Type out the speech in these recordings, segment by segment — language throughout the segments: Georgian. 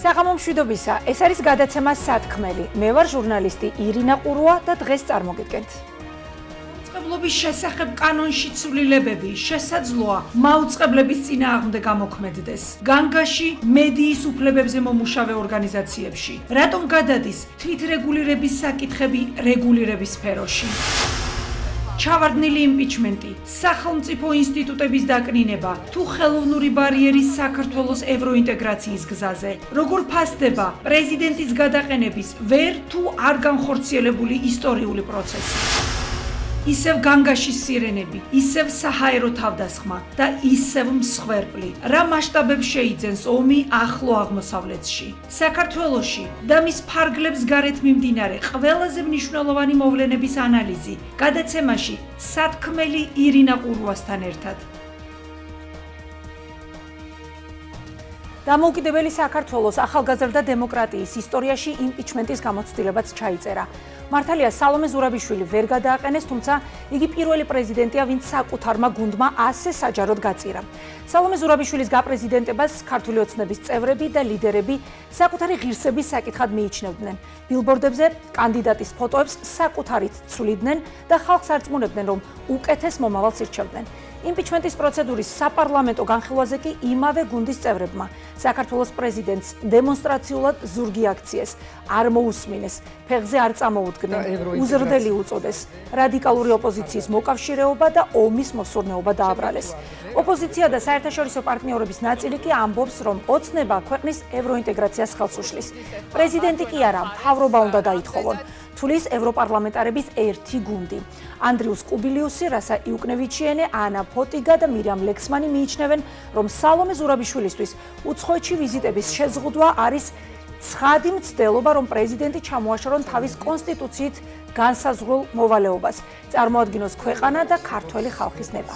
საღამო მშვიდობისა, ეს არის გადაცემა სათქმელი. მე ვარ ჟურნალისტი ირინა ყურუა და დღეს წარმოგიდგენთ. მაუწყებლობის შესახებ კანონში ცვლილებები შესაძლოა მაუწყებლების წინააღმდეგ გამოქმედდეს. განგაში მედიის უფლებებზე მომუშავე ორგანიზაციებში. რატომ გადადის თვითრეგულირების საკითხები რეგულირების სფეროში? ჩავარდნილი იმპიჩმენტი, სახელმწიფო ინსტიტუტების დაკნინება, თუ ხელოვნური ბარიერი საქართველოს ევროინტეგრაციის გზაზე, როგორ ფასდება პრეზიდენტის გადაყენების ვერ თუ არ განხორციელებული ისტორიული პროცესი. ისევ განგაშის სირენები, ისევ საჰაერო თავდასხმა და ისევ მსხვერპლი. რა მასშტაბებს შეიძენს ომი ახლო აღმოსავლეთში, საქართველოში და მის ფარგლებს გარეთ მიმდინარე ყველაზე მნიშვნელოვანი მოვლენების ანალიზი გადაცემაში სათქმელი ირინა ყურუასთან ერთად. დამოუკიდებელი საქართველოს ახალგაზრდა დემოკრატიის ისტორიაში იმპიჩმენტის გამოცდილებაც ჩაიწერა. მართალია სალომე ზურაბიშვილი ვერ გადააყენეს, თუმცა იგი პირველი პრეზიდენტია, ვინც საკუთარმა გუნდმა ასე საჯაროდ გაწირა. სალომე ზურაბიშვილის გაპრეზიდენტებას ქართული ოცნების წევრები და ლიდერები საკუთარი ღირსების საკითხად მიიჩნევდნენ. ბილბორდებზე კანდიდატის ფოტოებს საკუთარით ცვლიდნენ და ხალხს არწმუნებდნენ, რომ უკეთეს მომავალს ირჩევდნენ. იმპიჩმენტის პროცედურის საპარლამენტო განხილვაზე კი იმავე გუნდის წევრებმა საქართველოს პრეზიდენტს დემონსტრაციულად ზურგი აქციეს, არ მოусმინეს, ფეხზე არ წამოუდგნენ, უზრდელი უწოდეს, რადიკალური ოპოზიციის მოკავშირეობა და ომის მოსურნეობა დააბრალეს. ოპოზიცია და საერთაშორისო პარტნიორების ნაწილი კი ამბობს, რომ ოცნება ქვეყნის ევროინტეგრაციას ხელს უშლის. პრეზიდენტი კი არა, მთავრობა უნდა დაითხოვონ. თulis ევროპარლამენტარების ერთი გუნდი. ანდრიუს კუბილიუსი, რასა იუკნევიჩიენე, ანა ფოტიგა და მირიამ ლექსმანი მიიჩნევენ, რომ სალომე ზურაბიშვილისთვის უცხოეთში ვიზიტების შეზღუდვა არის ცხადი მცდელობა, რომ პრეზიდენტი ჩამოაშორონ თავის კონსტიტუციით განსაზღვრულ მოვალეობას, წარმოადგინოს ქვეყანა და ქართველი ხალხის ნება.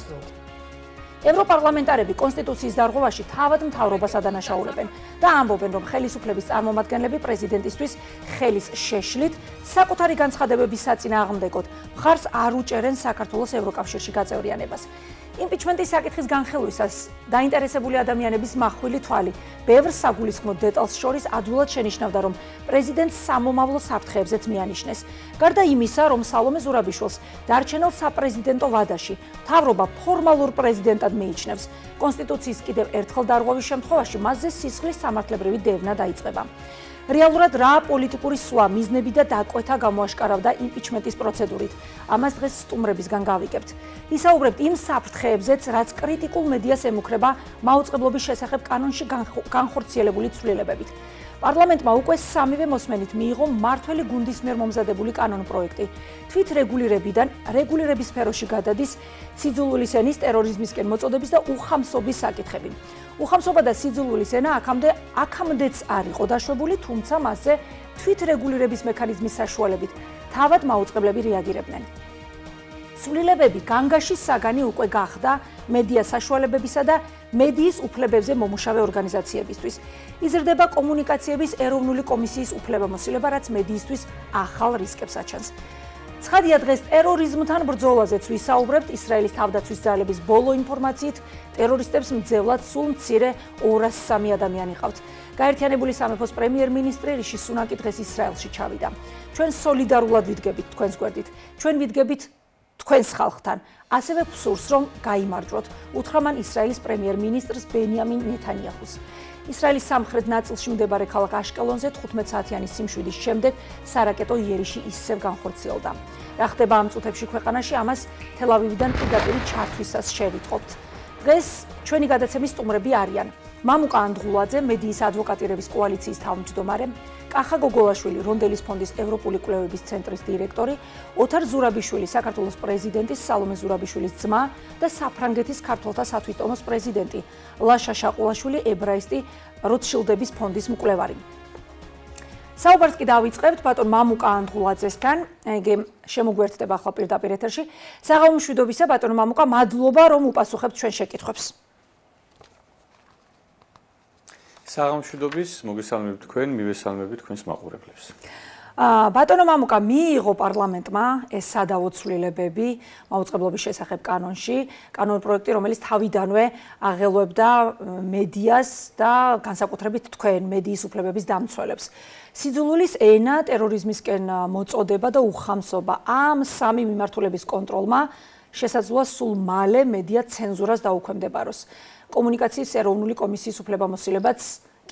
ევროპარლამენტარები კონსტიტუციის დარღვევაში თავად მთავრობას ადანაშაულებენ და ამბობენ, რომ ხელისუფლების წარმომადგენლები პრეზიდენტისთვის ხელის შეშლით საკუთარი განცხადებების საწინააღმდეგოდ მხარს არ უჭერენ საქართველოს ევროკავშირში გაწევრიანებას. იმპიჩმენტის საკითხის განხილვისას დაინტერესებული ადამიანების მახვილი თვალი ბევრ საგულისხმო დეტალს შორის ადვილად შენიშნავდა, რომ პრეზიდენტს სამომავლო საფრთხეებზეც მიანიშნეს. გარდა იმისა, რომ სალომე ზურაბიშვილს დარჩენილ საპრეზიდენტო ვადაში მთავრობა ფორმალურ პრეზიდენტად მიიჩნევს, კონსტიტუციის კიდევ ერთხელ დარღვევის შემთხვევაში მასზე სისხლის სამართლებრივი დევნა დაიწყება. რეალურად რა პოლიტიკური სვლა, მიზნები და დაკვეთა გამოაშკარავდა იმპიჩმენტის პროცედურით. ამას დღეს სტუმრებისგან გავიგებთ. ვისაუბრებთ იმ საფრთხეებზეც, რაც კრიტიკულ მედიას ემუქრება მაუწყებლობის შესახებ კანონში განხორციელებული ცვლილებებით. პარლამენტმა უკვე სამივე მოსმენით მიიღო მმართველი გუნდის მიერ მომზადებული კანონპროექტი. თვითრეგულირებიდან რეგულირების სფეროში გადადის სიძულვილის ენის, ტერორიზმისკენ მოწოდების და უხამსობის საკითხები. უხამსობა და სიძულვილის ენა აქამდეც არ იყო დაშვებული, თუმცა მასზე თვითრეგულირების მექანიზმის საშუალებით თავად მაუწყებლები რეაგირებდნენ. ცვლილებები განგაშის საგანი უკვე გახდა მედია საშუალებებისა და მედიის უფლებებზე მომუშავე ორგანიზაციებისთვის. იზრდება კომუნიკაციების ეროვნული კომისიის უფლებამოსილება, რაც მედიისთვის ახალ რისკებს აჩენს. ცხადია, დღეს ტერორიზმთან ბრძოლაზეც ვისაუბრებთ. ისრაელის თავდაცვის ძალების ბოლო ინფორმაციით ტერორისტებს მძევლად სულ მცირე 203 ადამიანი ყავთ. გაერთიანებული სამეფოს პრემიერ-მინისტრი რიში სუნაკი დღეს ისრაელში ჩავიდა. ჩვენ სოლიდარულად ვიდგებით თქვენს გვერდით. ჩვენ ვიდგებით თქვენს ხალხთან. ასევე გსურს, რომ გაიმარჯვოთ, უთხრა მან ისრაელის პრემიერ-მინისტრს ბენიამინ ნეთანიაჰუს. ისრაელის სამხრეთ ნაწილში მდებარე ქალაქ აშკელონზე 15 საათიანი სიმშვიდის შემდეგ სარაკეტო იერიში ისევ განხორციელდა. რა ხდება ამ წუთებში ქვეყანაში, ამას თელ-ავივიდან პირდაპირ ჩართვისას შევიტყობთ. დღეს ჩვენი გადაცემის სტუმრები არიან მამუკა ანდღულაძე, მედიის ადვოკატირების კოალიციის თავმჯდომარე, კახა გოგოლაშვილი, რონდელის ფონდის ევროპული კვლევების ცენტრის დირექტორი, ოთარ ზურაბიშვილი, საქართველოს პრეზიდენტის სალომე ზურაბიშვილის ძმა და საფრანგეთის ქართველთა სათვისტომოს პრეზიდენტი, ლაშა შაყულაშვილი, ებრაისტი, როტშილდების ფონდის მკვლევარი. საუბარს კი დავიწყებთ ბატონ მამუკა ანდღულაძესთან, იგი შემოგვერთდება ახლა პირდაპირ ეთერში. საღამო მშვიდობისა, ბატონ მამუკა, მადლობა, რომ უპასუხებთ ჩვენ შეკითხვებს. საღამო მშვიდობის, მოგესალმებით თქვენ, მივესალმებით თქვენს მაყურებლებს. ბატონო მამუკა მიიღო პარლამენტმა ეს სადავო ცვლილებები მაუწყებლობის შესახებ კანონში, კანონ პროექტი, რომელიც თავიდანვე აღელვებდა მედიას და განსაკუთრებით თქვენ მედიის უფლებების დამცველებს. სიძულვილის ენა, ტერორიზმისკენ მოწოდება და უხამსობა ამ სამი მიმართულების კონტროლმა შესაძლოა სულ მალე მედია ცენზურას დაუქვემდებაროს. კომუნიკაციის ეროვნული კომისიის უფლებამოსილებაც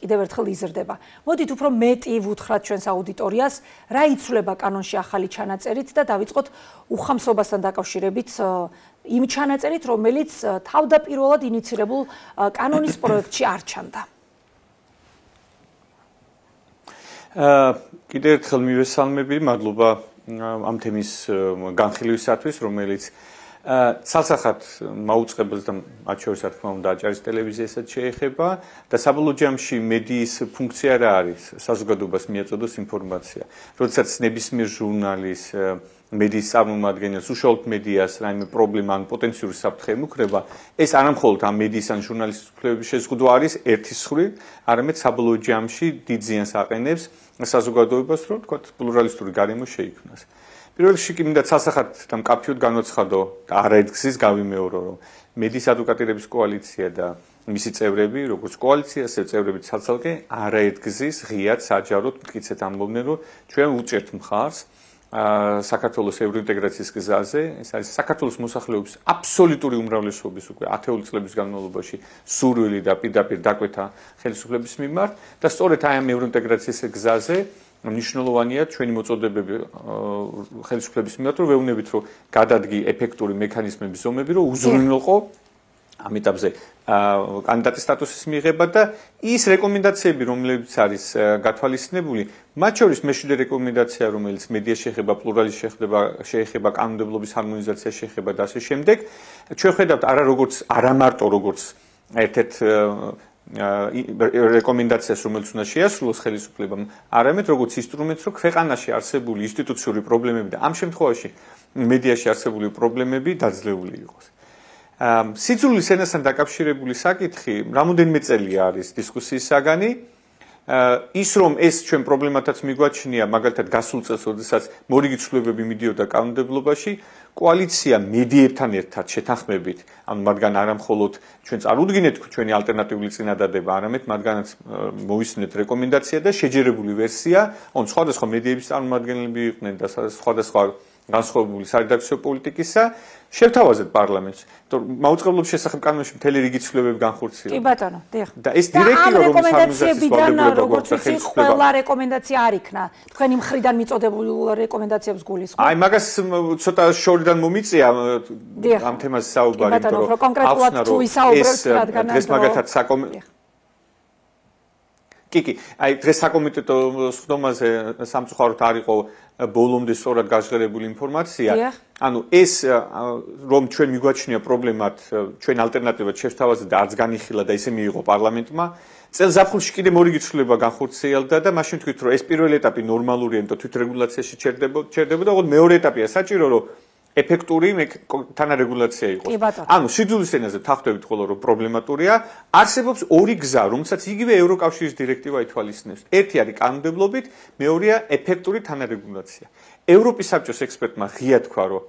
კიდევ ერთხელ იზრდება. მოდით უფრო მეტი ვუთხრათ ჩვენს აუდიტორიას, რა იცვლება კანონში ახალი ჩანაწერით და დავიწყოთ უხამსობასთან დაკავშირებით იმ ჩანაწერით, რომელიც თავდაპირველად ინიცირებულ კანონის პროექტში არ ჩანდა. კიდევ ერთხელ მივესალმები, მადლობა ამ თემის განხილვისათვის, რომელიც ცალსახად მაუწყებელს და მათ შორის რა თქმა უნდა აჭარის ტელევიზიასაც შეეხება და საბოლოო ჯამში მედიის ფუნქცია რა არის? საზოგადოებას მიაწოდოს ინფორმაცია. როდესაც ნებისმიერ ჟურნალის მედიის წარმომადგენელს უშუალოდ მედიას რაიმე პრობლემა ან პოტენციური საფრთხე ემუქრება, ეს არამხოლოდ ამ მედიის ან ჟურნალისტის უფლებების შეზღუდვა არის ერთის მხრივ, არამედ საბოლოო ჯამში დიდ ზიანს აყენებს საზოგადოებას, რომ თქვათ პლურალისტური გარემო შეიქმნას. პირველ რიგში კი მინდა ცალსახად და მკაფიოდ განვაცხადო და არაერთგზის გავიმეორო, რომ მედიის ადვოკატირების კოალიცია და მისი წევრები, როგორც კოალიცია, ასევე წევრები ცალ-ცალკე არაერთგზის ღიად საჯაროდ მტკიცედ ამბობდნენ, რომ ჩვენ უჭერთ მხარს საქართველოს ევროინტეგრაციის გზაზე, ეს არის საქართველოს მოსახლეობის აბსოლუტური უმრავლესობის უკვე 10 წლების განმავლობაში სურვილი და პირდაპირ დაკვეთა ხელისუფლების მიმართ და სწორედ აი ამ ევროინტეგრაციის გზაზე მნიშვნელოვანია ჩვენი მოწოდებები ხელისუფლების მიმართ, რომ ვეუბნებით, რომ გადადგი ეფექტური მექანიზმების ზომები, რომ უზრუნველყო ამ ეტაპზე კანდიდატის სტატუსის მიღება და ის რეკომენდაციები, რომლებიც არის გათვალისწინებული, მათ შორის მეშვიდე რეკომენდაცია, რომელიც მედიას შეეხება, პლურალიზმს შეეხება, კანონმდებლობის ჰარმონიზაციას შეეხება და ასე შემდეგ, ჩვენ ხედავთ არა მარტო როგორც ერთ-ერთ რეკომენდაციას, რომელიც უნდა შეასრულოს ხელისუფლებამ, არამედ როგორც ინსტრუმენტს, რომ ქვეყანაში არსებული ინსტიტუციური პრობლემები და ამ შემთხვევაში მედიაში არსებული პრობლემები დაძლეული იყოს. სიძულვილის ენასთან დაკავშირებული საკითხი რამოდენიმე წელია არის დისკუსიის საგანი. ის რომ ეს ჩვენ პრობლემათაც მიგვაჩნია, მაგალითად გასულ წელს, როდესაც მორიგი ცვლილებები მიდიოდა კანონმდებლობაში, კოალიცია მედიებთან ერთად შეთანხმებით, ანუ მათგან არამხოლოდ ჩვენ წარუდგინეთ ჩვენი ალტერნატიული წინადადება, არამედ მათგანაც მოვისმენთ რეკომენდაცია და შეჯერებული ვერსია, ანუ სხვადასხვა მედიების წარმომადგენლები იყვნენ და სხვადასხვა განსხვავებული სარედაქციო პოლიტიკისა, შევთავაზეთ პარლამენტს. მაუწყებლობის შესახებ კანონში მთელი რიგი ცვლილებები განხორციელდა. კი ბატონო, დიახ. და ეს დირექტივა, რომელიც რეკომენდაციებიდან როგორც ვიცი, ყველა რეკომენდაცია არ იქნა. თქვენი მხრიდან მიწოდებულ რეკომენდაციებს გულისხმობ. აი, მაგას ცოტა შორიდან მომიწია ამ თემაზე საუბარი, იმიტომ რომ კონკრეტულად თუ ვისაუბრებთ, რადგან დღეს მაგათაც კი, აი დღეს საკომიტეტო სხდომაზე სამწუხაროდ არ იყო ბოლომდე სწორად გაჟღერებული ინფორმაცია. ანუ ეს რომ ჩვენ მიგვაჩნია პრობლემად, ჩვენ ალტერნატივად შევთავაზეთ და არც განიხილა და ისე მიიღო პარლამენტმა. წელს ზაფხულში კიდე მორიგი ცვლილება განხორციელდა და მაშინ თქვით, რომ ეს პირველი ეტაპი ნორმალურია და თვითრეგულაციაში ჩერდებოდა, ოღონდ მეორე ეტაპია საჭირო, რომ ეფექტური თანარეგულაცია იყოს. ანუ სიძულვილის ენაზე თანხმდებით ხოლმე რომ პრობლემატურია, არსებობს ორი გზა, რომელსაც იგივე ევროკავშირის დირექტივა ითვალისწინებს. ერთი არის კანონმდებლობით, მეორეა ეფექტური თანარეგულაცია. ევროპის საბჭოს ექსპერტმა ღია თქვა, რომ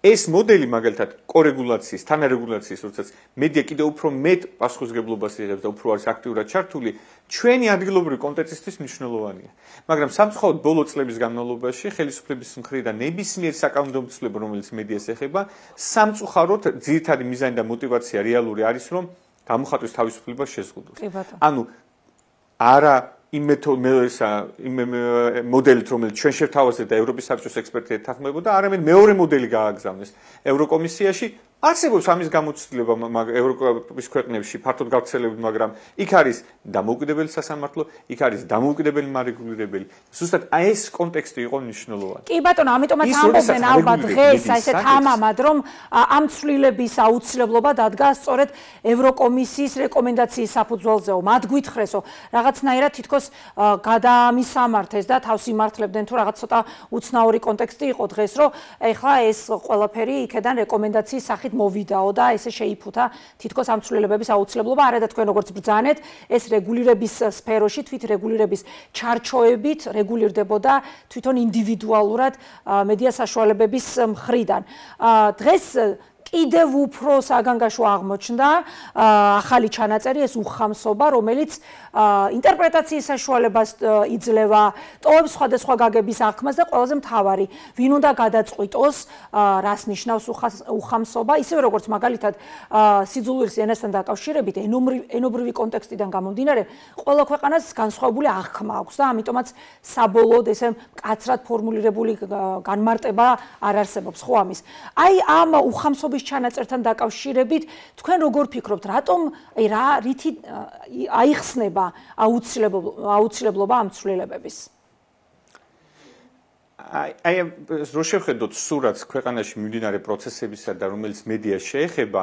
ეს მოდელი მაგალითად კორეგულაციის, თანარეგულაციის, როდესაც მედია კიდევ უფრო მეტ პასუხისმგებლობას იღებს და უფრო არის აქტიურად ჩართული, ჩვენი ადგილობრივი კონტექსტისთვის მნიშვნელოვანია. მაგრამ სამწუხაროდ ბოლო წლების განმავლობაში ხელისუფლების მხრიდან ნებისმიერი საკანონმდებლო ცვლილება, რომელიც მედიას ეხება, სამწუხაროდ ძირითადი მიზანი და мотиваცია რეალური არის, რომ გამოხატვის თავისუფლებას შეზღუდოს. ანუ არა იმ მოდელით, რომელიც ჩვენ შევთავაზეთ და ევროპის საბჭოს ექსპერტები ეთანხმებოდა, არამედ მეორე მოდელი გააგზავნეს ევროკომისიაში. არსებობს ამის გამოცდილება ევროპის ქვეყნებში ფართოდ გავრცელებული, მაგრამ იქ არის დამოუკიდებელი სასამართლო, იქ არის დამოუკიდებელი მარეგულირებელი. ზუსტად აი ეს კონტექსტი იყო მნიშვნელოვანი. კი ბატონო, ამიტომაც ამბობენ ალბათ დღეს ესეთ ამამად, რომ ამ ცვლილების აუცილებლობა დადგა სწორედ ევროკომისიის რეკომენდაციის საფუძველზეო. მათ გვითხრესო, რაღაცნაირად თითქოს გადაამისამართეს და თავს იმართლებდნენ თუ რაღაც ცოტა უცნაური კონტექსტი იყო დღეს, რომ ეხლა ეს ყველაფერი იქედან რეკომენდაციის სახით ასეთ მოვიდაო და ესე შეიფუთა თითქოს ამ ცვლილებების აუცილებლობა, არა და თქვენ როგორც ბრძანეთ, ეს რეგულირების სფეროში თვით რეგულირების ჩარჩოებით რეგულირდებოდა თვითონ ინდივიდუალურად მედია საშუალებების მხრიდან. დღეს კიდევ უფრო საგანგაშო აღმოჩნდა ახალი ჩანაწერი, ეს უხამსობა, რომელიც ინტერპრეტაციის საშუალებას იძლევა, ტოვებს სხვადასხვა გაგების აღქმას და ყველაზე მთავარი, ვინ უნდა გადაწყვიტოს, რას ნიშნავს უხამსობა, ისევე როგორც მაგალითად სიძულვილის ენასთან დაკავშირებით ენობრივი კონტექსტიდან გამომდინარე, ყველა ქვეყანას განსხვავებული აღქმა აქვს და ამიტომაც საბოლოოდ ესე მკაცრად ფორმულირებული განმარტება არ არსებობს, ხო ამის. აი ამ უხამსობის ჩანაწერთან დაკავშირებით თქვენ როგორ ფიქრობთ, რატომ რითი აიხსნება აუცილებლობა ამ ცვლილებების? აი რო შევხედოთ სურათს ქვეყანაში მიმდინარე პროცესებისა და რომელიც მედიას შეეხება,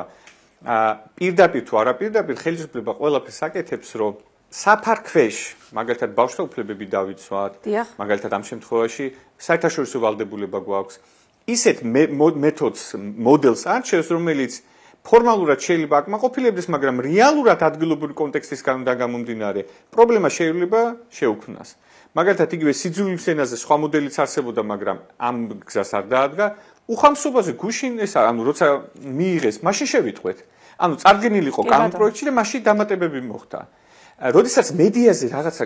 პირდაპირ თუ არაპირდაპირ ხელისუფლება ყველაფერს აკეთებს, რომ საფარქვეშ, მაგალითად ბავშვთა უფლებები დავიცვათ, მაგალითად ამ შემთხვევაში საერთაშორისო ვალდებულება გვაქვს. ისეთ მეთოდს მოდელს არჩევს, რომელიც ფორმალურად შეიძლება აკმაყოფილებდეს, მაგრამ რეალურად ადგილობრივი კონტექსტისგან გამომდინარე პრობლემა შეიძლება შეუქმნას. მაგალითად, იგივე სიძულვილის ენაზე სხვა მოდელიც არსებობდა, მაგრამ ამ გზას არ დაადგა. უხამსობაზე გუშინ ეს ანუ როცა მიიღეს, მაშინ შევიტყვეთ. ანუ წარდგენილი იყო კანონპროექტში და მაშინ დამატებები მოხდა. როდესაც მედიაზე რაღაცა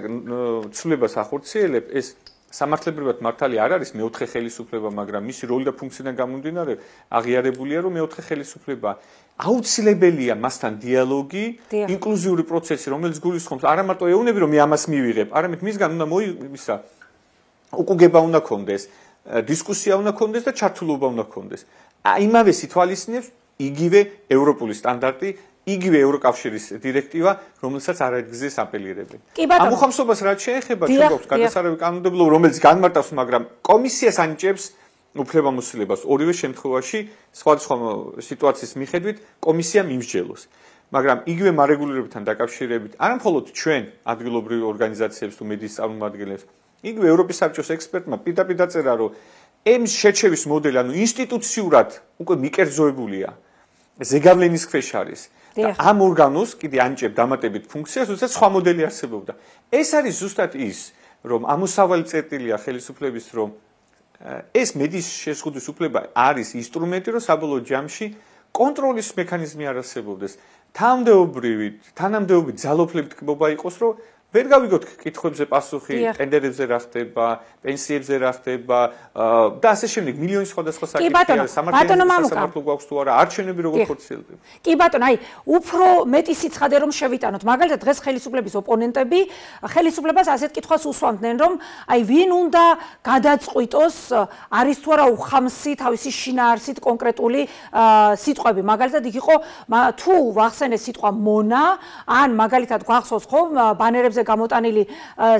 ცვლილებას ახორციელებ, ეს სამართლებრივად მართალი არ არის მეოთხე ხელისუფლება, მაგრამ მისი როლი და ფუნქციიდან გამომდინარე აღიარებულია, რომ მეოთხე ხელისუფლება აუცილებელია მასთან დიალოგი, ინკლუზიური პროცესი, რომელიც გულისხმობს არა მარტო ეუბნები, რომ მე ამას მივიღებ, არამედ მისგან უნდა მოიმისა უკუგება უნდა კონდეს, დისკუსია უნდა კონდეს და ჩართულობა უნდა კონდეს. იმავე სიტუაციას იგივე ევროპული სტანდარტი, იგივე ევროკავშირის დირექტივა, რომელსაც არაერთგზის აპელირებენ. ამ უხამსობას რაც შეეხება, ჩვენს გადასარევი კანონმდებლობა, რომელიც განმარტავს, მაგრამ კომისიას ანიჭებს უფლებამოსილებას ორივე შემთხვევაში სხვადასხვა სიტუაციის მიხედვით კომისია მიმსჯელოს. მაგრამ იგივე მარეგულირებთან დაკავშირებით, არა მხოლოდ ჩვენ ადგილობრივი ორგანიზაციებს თუ მედიის წარმომადგენლებს, იგივე ევროპის საბჭოს ექსპერტმა პირდაპირ დაწერა, რომ ემს შეჩევის მოდელი, ანუ ინსტიტუციურად უკვე მიკერძოებულია. ზეგავლენის ქვეშ არის. და ამ ორგანოს კიდე ანიჭებ დამატებით ფუნქციას, როდესაც სხვა მოდელი არსებობდა. ეს არის ზუსტად ის, რომ ამოსავალი წერტილია ხელისუფლების, რომ ეს მედიის შეზღუდვის უფლება არის ინსტრუმენტი, რომ საბოლოო ჯამში კონტროლის მექანიზმი არ არსებობდეს. თანამდებობით ძალოფლებით კბობა იყოს, რომ ვერ გავიგოთ კითხვებზე პასუხი, ტენდერებზე რა ხდება, პენსიებზე რა ხდება და ასე შემდეგ მილიონი სხვადასხვა საკითხია, სამართლებრივი გვაქვს თუ არა, არჩევნები როგორ ხორციელდება. კი ბატონო, აი, უფრო მეტი სიცხადე რომ შევიტანოთ. მაგალითად, დღეს ხელისუფლების ოპონენტები ხელისუფლებას ასეთ კითხვას უსვამდნენ, რომ აი, ვინ უნდა გადაწყვიტოს, არის თუ არა უხამსი თავისი შინაარსით კონკრეტული სიტყვები. მაგალითად, იქ იყო თუ ვახსენეს სიტყვა მონა, ან მაგალითად გვახსოვს ხო, ბანერებზე გამოტანილი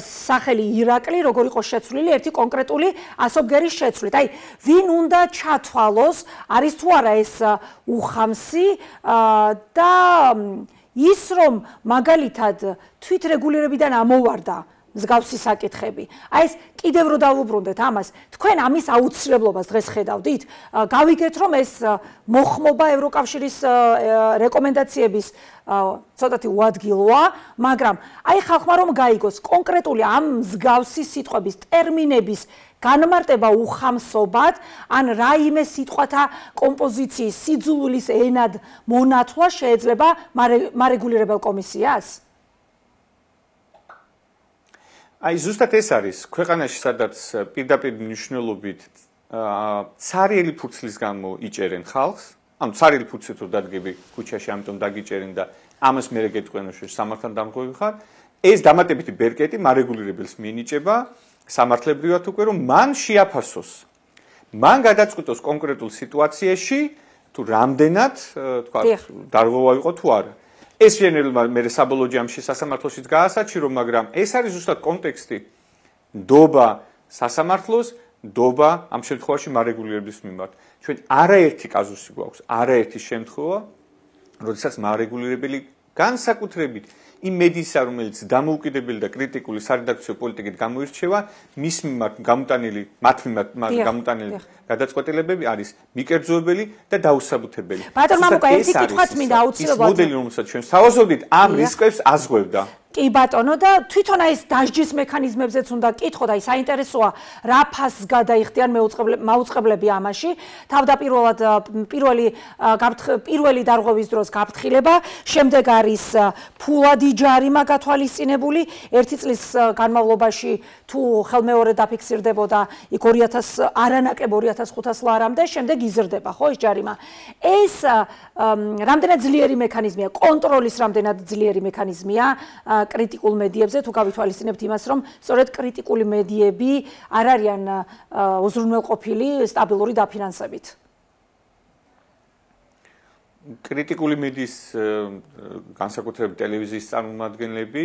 სახელი ირაკლი, როგორ იყო შეცვლილი ერთი კონკრეტული ასობგერის შეცვლით. აი, ვინ უნდა ჩათვალოს, არის თუ არა ეს უხამსი და ის რომ მაგალითად თვითრეგულირებიდან ამოვარდა მსგავსი საკითხები. აი ეს კიდევ რო დავუბრუნდეთ ამას, თქვენ ამის აუცილებლობას დღეს ხედავდით? გავიგეთ რომ ეს მოხმობა ევროკავშირის რეკომენდაციების ცოტათი უადგილოა, მაგრამ აი ხალხმა რომ გაიგოს კონკრეტული ამ მსგავსი სიტყვების ტერმინების განმარტება უხამსობად, ან რაიმე სიტყვათა კომპოზიციის სიძულვილის ენად მონათვლა შეიძლება მარეგულირებელ კომისიას? აი ზუსტად ეს არის ქვეყანაში, სადაც პირდაპირ მნიშვნელობით ცარიელი ფურცლის გამო იჭერენ ხალხს, ანუ ცარიელი ფურცლით რო დადგები ქუჩაში, ამიტომ დაგიჭერენ და ამას მერე გეტყვენ რომ სამართალთან დამკვრივი ხარ, ეს დამატებითი ბერკეტი მარეგულირებელს მიენიჭება სამართლებრივად უკვე რომ მან შეაფასოს, მან გადაწყვიტოს კონკრეტულ სიტუაციაში თუ რამდენად თქვა დარღვევა იყო თუ არა. ეს ვენელმა მე საბოლოო ჯამში სასამართლოშიც გაასაჩირო, მაგრამ ეს არის ზუსტად კონტექსტი ნდობა სასამართლოს, ნდობა ამ შემთხვევაში მარეგულირების მიმართ. ჩვენ არაერთი კაზუსი გვაქვს, არაერთი შემთხვევა, როდესაც მარეგულირებელი განსაკუთრებით იმ მედიისა, რომელიც დამოუკიდებელი და კრიტიკული სარედაქციო პოლიტიკით გამოირჩევა, მის მიმართ მათ მიმართ გამოტანილი გადაწყვეტილებები არის მიკერძოებელი და დაუსაბუთებელი. ბატონ მამუკა, ერთი კითხვაც მინდა აუცილებლად. ის მოდელი, რომელსაც ჩვენ სავაზობდით, ამ რისკებს აზღვევდა. კი ბატონო და თვითონ ეს დასჯის მექანიზმებზეც უნდა კითხო და საინტერესოა რა ფასს გადაიხდიან მაუწყებლები ამაში. თავდაპირველად პირველი დარღვევის დროს გაფრთხილება, შემდეგ არის ფულადი ჯარიმა გათვალისწინებული, 1 წლის განმავლობაში თუ ხელმეორე დაფიქსირდებოდა იქ 2000 არანაკლებ 2500 ლარამდე, შემდეგ იზრდება ხო ეს ჯარიმა. ეს რამდენად ძლიერი მექანიზმია, კონტროლის რამდენად ძლიერი მექანიზმია კრიტიკულ მედიებზე, თუ გავითვალისწინებთ იმას, რომ სწორედ კრიტიკული მედიები არ არიან უზრუნველყოფილი სტაბილური დაფინანსებით. კრიტიკული მედიის განსაკუთრებით ტელევიზიის წარმომადგენლები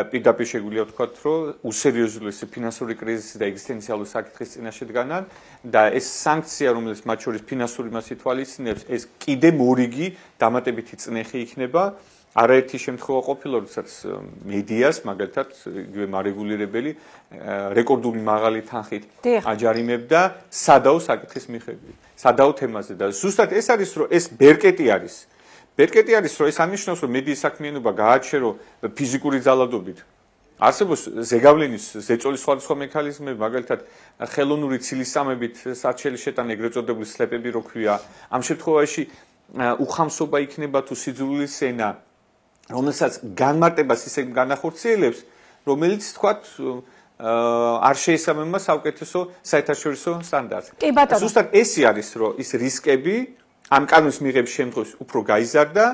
პირდაპირ შეგვიძლია ვთქვათ, რომ უსერიოზულესი ფინანსური კრიზისი და ეგზისტენციალური საკითხის წინაშე დგანან და ეს სანქცია, რომელიც მათ შორის ფინანსური მასით თვალისწინებს, ეს კიდე მორიგი დამატებითი წნეხი იქნება. არაერთი შემთხვევა ყოფილა, როდესაც მედიას, მაგალითად, იგივე მარეგულირებელი რეკორდული მაღალი თანხით აჯარიმებდა სადაო საკითხის მიხედვით, სადაო თემაზე და ზუსტად ეს არის, რომ ეს ბერკეტი არის. ბერკეტი არის, რომ ეს ანიშნავს, რომ მედიის საქმიანობა გააჩერო ფიზიკური ძალადობით. არსებობს ზეგავლენის, ზეწოლის სხვადასხვა მექანიზმები, მაგალითად, ხელოვნური ცილისწამებით საჩელი შეტანა, ეგრეთ წოდებული სლეპები რო ქვია. ამ შემთხვევაში უხამსობა იქნება თუ სიძულვილის ენა, რომელსაც განმარტებას ისე განახორციელებს, რომელიც თქვათ არ შეესაბამება საუკეთესო საერთაშორისო სტანდარტს. ზუსტად ესე არის, რომ ის რისკები ამ კანონის მიღების შემთხვევაში უფრო გაიზარდა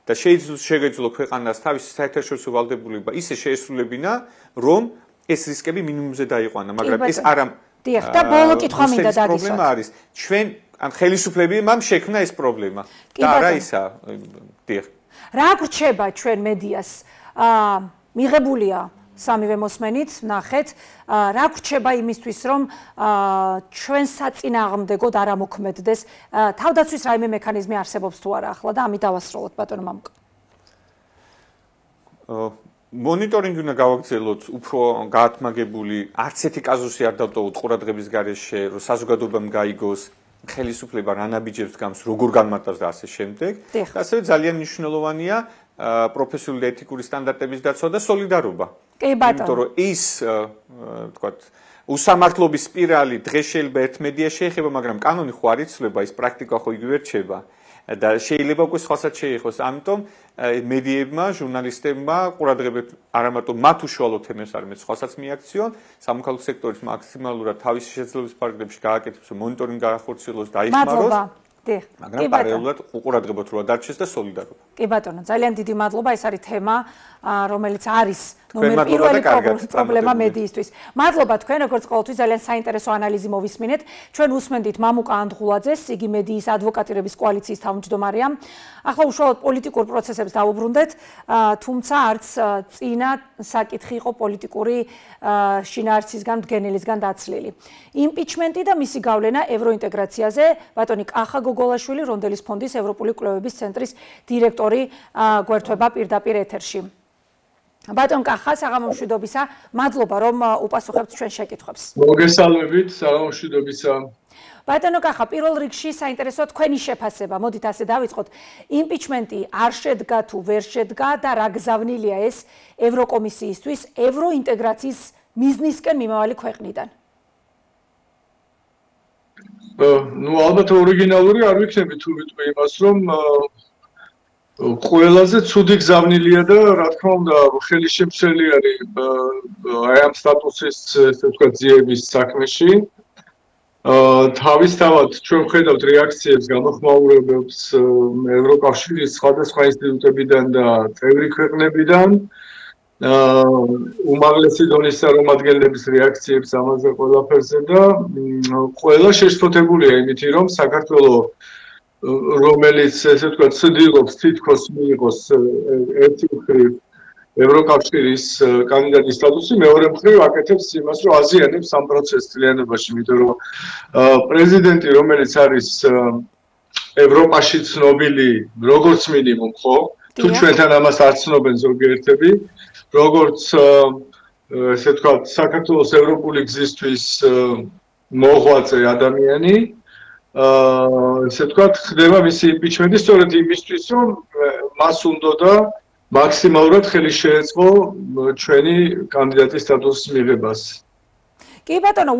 და შეგეძლო ქვეყანას თავისი საერთაშორისო ვალდებულება ისე შეესრულებინა, რომ ეს რისკები მინიმუმზე დაიყვანა, მაგრამ ეს არა და ბოლო კითხვა მინდა დაგისვათ. პრობლემა არის ჩვენ ან ხელისუფლებამ შექმნა ეს პრობლემა და არა ისა დიახ. რა გრჩება ჩვენ მედიას? მიღებულია სამივე მოსმენით, ნახეთ, რა გრჩება იმისთვის, რომ ჩვენ საწინააღმდეგოდ არ ამოქმედდეს თავდაცვის რაიმე მექანიზმი არსებობს თუ არა ახლა და ამით დავასრულოთ ბატონო მამუკა. მონიტორინგი უნდა გავაგრძელოთ უფრო გაათმაგებული, არც ერთი კაზუსი არ დავტოვოთ ყურადღების გარეშე, რომ საზოგადოებამ გაიგოს ხელისუფლება რა ნაბიჯებს გამს, როგორ განმარტავს და ასე შემდეგ. და ასევე ძალიან მნიშვნელოვანია პროფესიული და ეთიკური სტანდარტების დაცვა და სოლიდარობა. კი ბატონო. იმიტომ რომ ის თქვათ უსამართლობის სპირალი დღეს შეიძლება ერთ მედიაში შეეხება, მაგრამ კანონი ხო არ იცვლება, ის პრაქტიკა ხო იგივე რჩება. და შეიძლება უკვე სხვასაც შეეხოს. ამიტომ მედიებმა, ჟურნალისტებმა ყურადღებით არა მარტო მათ უშუალო თემებს, არამედ სხვასაც მიაქციონ, სამოქალაქო სექტორის მაქსიმალურად თავისი შეძლების ფარგლებში გააკეთებს, მონიტორინგი გაახორციელოს, დაიხმაროს. მაგრამ პარალელურად უყურადღებოთ რა დარჩეს და სოლიდარობა. კი ბატონო, ძალიან დიდი მადლობა, ეს არის თემა, რომელიც არის ნომერ პირველი პრობლემა მედიისთვის. მადლობა თქვენ, როგორც ყოველთვის ძალიან საინტერესო ანალიზი მოვისმინეთ. ჩვენ უსმენდით მამუკა ანდღულაძეს, იგი მედიის ადვოკატირების კოალიციის თავმჯდომარეა. ახლა უშუალოდ პოლიტიკურ პროცესებს დავუბრუნდეთ, თუმცა არც წინა საკითხი იყო პოლიტიკური შინაარსისგან, მდგენელისგან დაცლილი. იმპიჩმენტი და მისი გავლენა ევროინტეგრაციაზე, ბატონი კახა გოგოლაშვილი, რონდელის ფონდის ევროპული კვლევების ცენტრის დირექტორი გვერდება პირდაპირ ეთერში. ბატონ კახა, საღამომშვიდობისა, მადლობა რომ უპასუხებთ ჩვენ შეკითხვებს. მოგესალმებით, საღამომშვიდობისა. ბატონო კახა, პირველ რიგში საინტერესოა თქვენი შეფასება. მოდით ასე დავიწყოთ. იმპიჩმენტი არ შედგა თუ ვერ შედგა და რა გზავნილია ეს ევროკომისიისთვის ევროინტეგრაციის მიზნისკენ მიმავალი ქვეყნიდან? ნუ ალბათ ორიგინალური არ ვიქნები თუ ვიტყვი იმას, რომ ყველაზე ცუდი გზავნილია და რა თქმა უნდა ხელისშემცველი არის აი ამ სტატუსის ესე ვთქვათ ძიების საქმეში. თავისთავად ჩვენ ვხედავთ რეაქციებს გამოხმაურებებს ევროკავშირის სხვადასხვა ინსტიტუტებიდან და წევრი ქვეყნებიდან. უმაღლესი დონის წარმომადგენლების რეაქციებს ამაზე ყველაფერზე და ყველა შეშფოთებულია იმით, რომ საქართველოს რომელიც ესე ვთქვათ ცდილობს თითქოს მიიღოს ერთი მხრივ ევროკავშირის კანდიდატის სტატუსი, მეორე მხრივ აკეთებს იმას, რომ აზიანებს ამ პროცესს წლიანობაში, იმიტომ რომ პრეზიდენტი, რომელიც არის ევროპაში ცნობილი როგორც მინიმუმ, ხო? თუ ჩვენთან ამას არ ცნობენ ზოგიერთები, როგორც ესე ვთქვათ, საქართველოს ევროპული გზისთვის მოღვაწე ადამიანი, ესე ვთქვათ, ხდება მისი იმპიჩმენტი სწორედ იმისთვის, რომ მას უნდა მაქსიმალურად ხელი შეეწყო ჩვენი კანდიდატის სტატუსის მიღებას. კი ბატონო,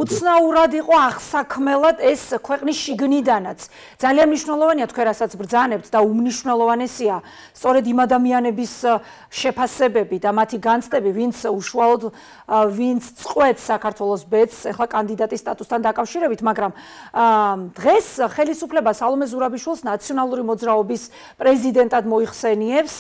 უცნაურად იყო აღსაქმელად ეს ქვეყნის შიგნიდანაც. ძალიან მნიშვნელოვანია თქვენ რასაც ბრძანებთ და უმნიშვნელოვანესია სწორედ იმ ადამიანების შეფასებები და მათი განცდები, ვინც უშუალოდ ვინც წყვეტს საქართველოს ბედს, ახლა კანდიდატის სტატუსთან დაკავშირებით, მაგრამ დღეს ხელისუფლება სალომე ზურაბიშვილს ნაციონალური მოძრაობის პრეზიდენტად მოიხსენიებს.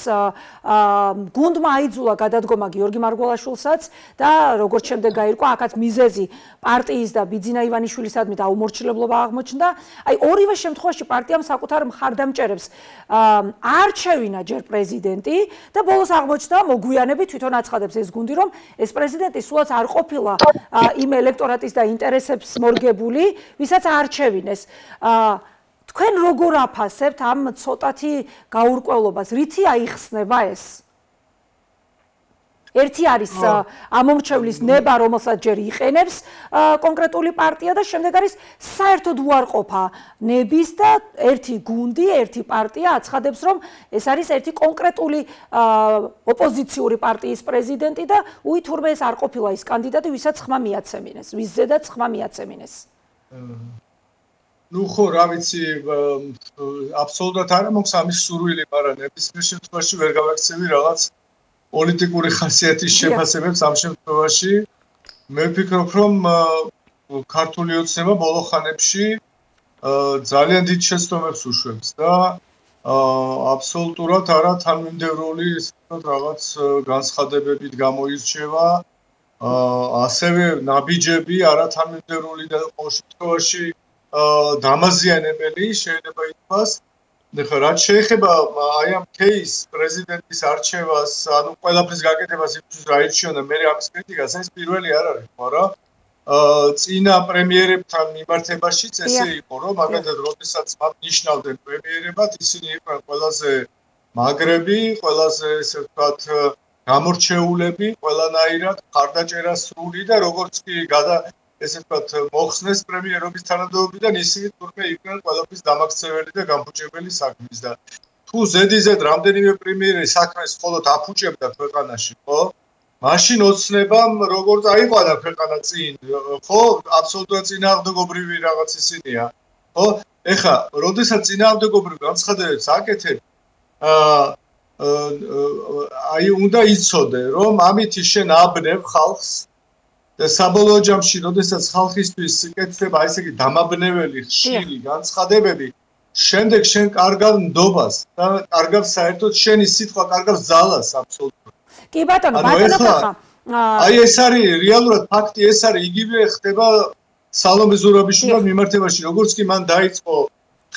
გუნდმა აიძულა გადადგომა გიორგი მარგველაშვილსაც და როგორც შემდეგ გაირკვა, აქაც მიზეზი პარტიის და ბიძინა ივანიშვილისადმი დაუმორჩილებლობა აღმოჩნდა. აი ორივე შემთხვევაში პარტიამ საკუთარ მხარდამჭერებს არჩევინა ჯერ პრეზიდენტი და ბოლოს აღმოჩნდა მოგვიანებით თვითონ აცხადებს ეს გუნდი, რომ ეს პრეზიდენტი სულაც არ ყოფილა იმ ელექტორატის და ინტერესებს მორგებული, ვისაც არჩევინეს. თქვენ როგორ აფასებთ ამ ცოტათი გაურკვევლობას? რითი აიხსნება ეს? ერთი არის ამომრჩევლის ნება, რომელსაც ჯერ იყენებს კონკრეტული პარტია და შემდეგ არის საერთოდ უარყოფა ნების და ერთი გუნდი, ერთი პარტია აცხადებს, რომ ეს არის ერთი კონკრეტული ოპოზიციური პარტიის პრეზიდენტი და უითურმე ეს არ ყოფილა ის კანდიდატი, ვისაც ხმა მიაცემინეს, ვის ზედაც ხმა მიაცემინეს. ნუ ხო, რა ვიცი, აბსოლუტურად არა მაქვს ამის სურვილი, მაგრამ ნებისმიერ შემთხვევაში ვერ გავაქცევი რაღაც პოლიტიკური ხასიათის შეფასებებს ამ შემთხვევაში. მე ვფიქრობ, რომ ქართული ოცნება ბოლო ხანებში ძალიან დიდ შეცდომებს უშვებს და აბსოლუტურად არა თანმიმდევრული რაღაც განცხადებებით გამოირჩევა, ასევე ნაბიჯები არა თანმიმდევრული და ყოველ შემთხვევაში დამაზიანებელი შეიძლება ითქვას. ეხლა რაც შეეხება აი ამ кейს პრეზიდენტის არჩევას, ანუ ყველაფრის გაკეთებას იმისთვის რა ირჩიოდა მე ამის კრიტიკას, ეს პირველი არ არის, მაგრამ წინა პრემიერებთან მიმართებაშიც ესე იყო, რომ მაგალითად როდესაც მათ ნიშნავდნენ პრემიერებად, ისინი იყვნენ ყველაზე მაგრები, ყველაზე ესე ვთქვათ გამორჩეულები, ყველანაირად ხარდაჭერა სრული და როგორც კი ესე ვთქვათ მოხსნეს პრემიერობის თანამდებობიდან, ისინი თურმე იყვნენ ყველაფრის დამაქცეველი და გამფუჭებელი საქმის და თუ ზედიზედ რამდენიმე პრემიერი საქმეს მხოლოდ აფუჭებდა ქვეყანაში, ხო? მაშინ ოცნებამ როგორ წაიყვანა ქვეყანა წინ, ხო? აბსოლუტურად წინააღმდეგობრივი რაღაც ისინია, ხო? ეხლა, როდესაც წინააღმდეგობრივ განცხადებებს აკეთებ, აი უნდა იცოდე, რომ ამით შენ აბნევ ხალხს და საბოლოო ჯამში, როდესაც ხალხისთვის კეთდება ესე იგი დამაბნეველი ხშირი განცხადებები, შემდეგ შენ კარგავ ნდობას და კარგავ საერთოდ შენი სიტყვა კარგავს ძალას აბსოლუტურად. კი ბატონო, ბატონო, აი ეს არის რეალურად ფაქტი, ეს არის იგივე ხდება სალომე ზურაბიშვილის მიმართებაში, როგორც კი მან დაიწყო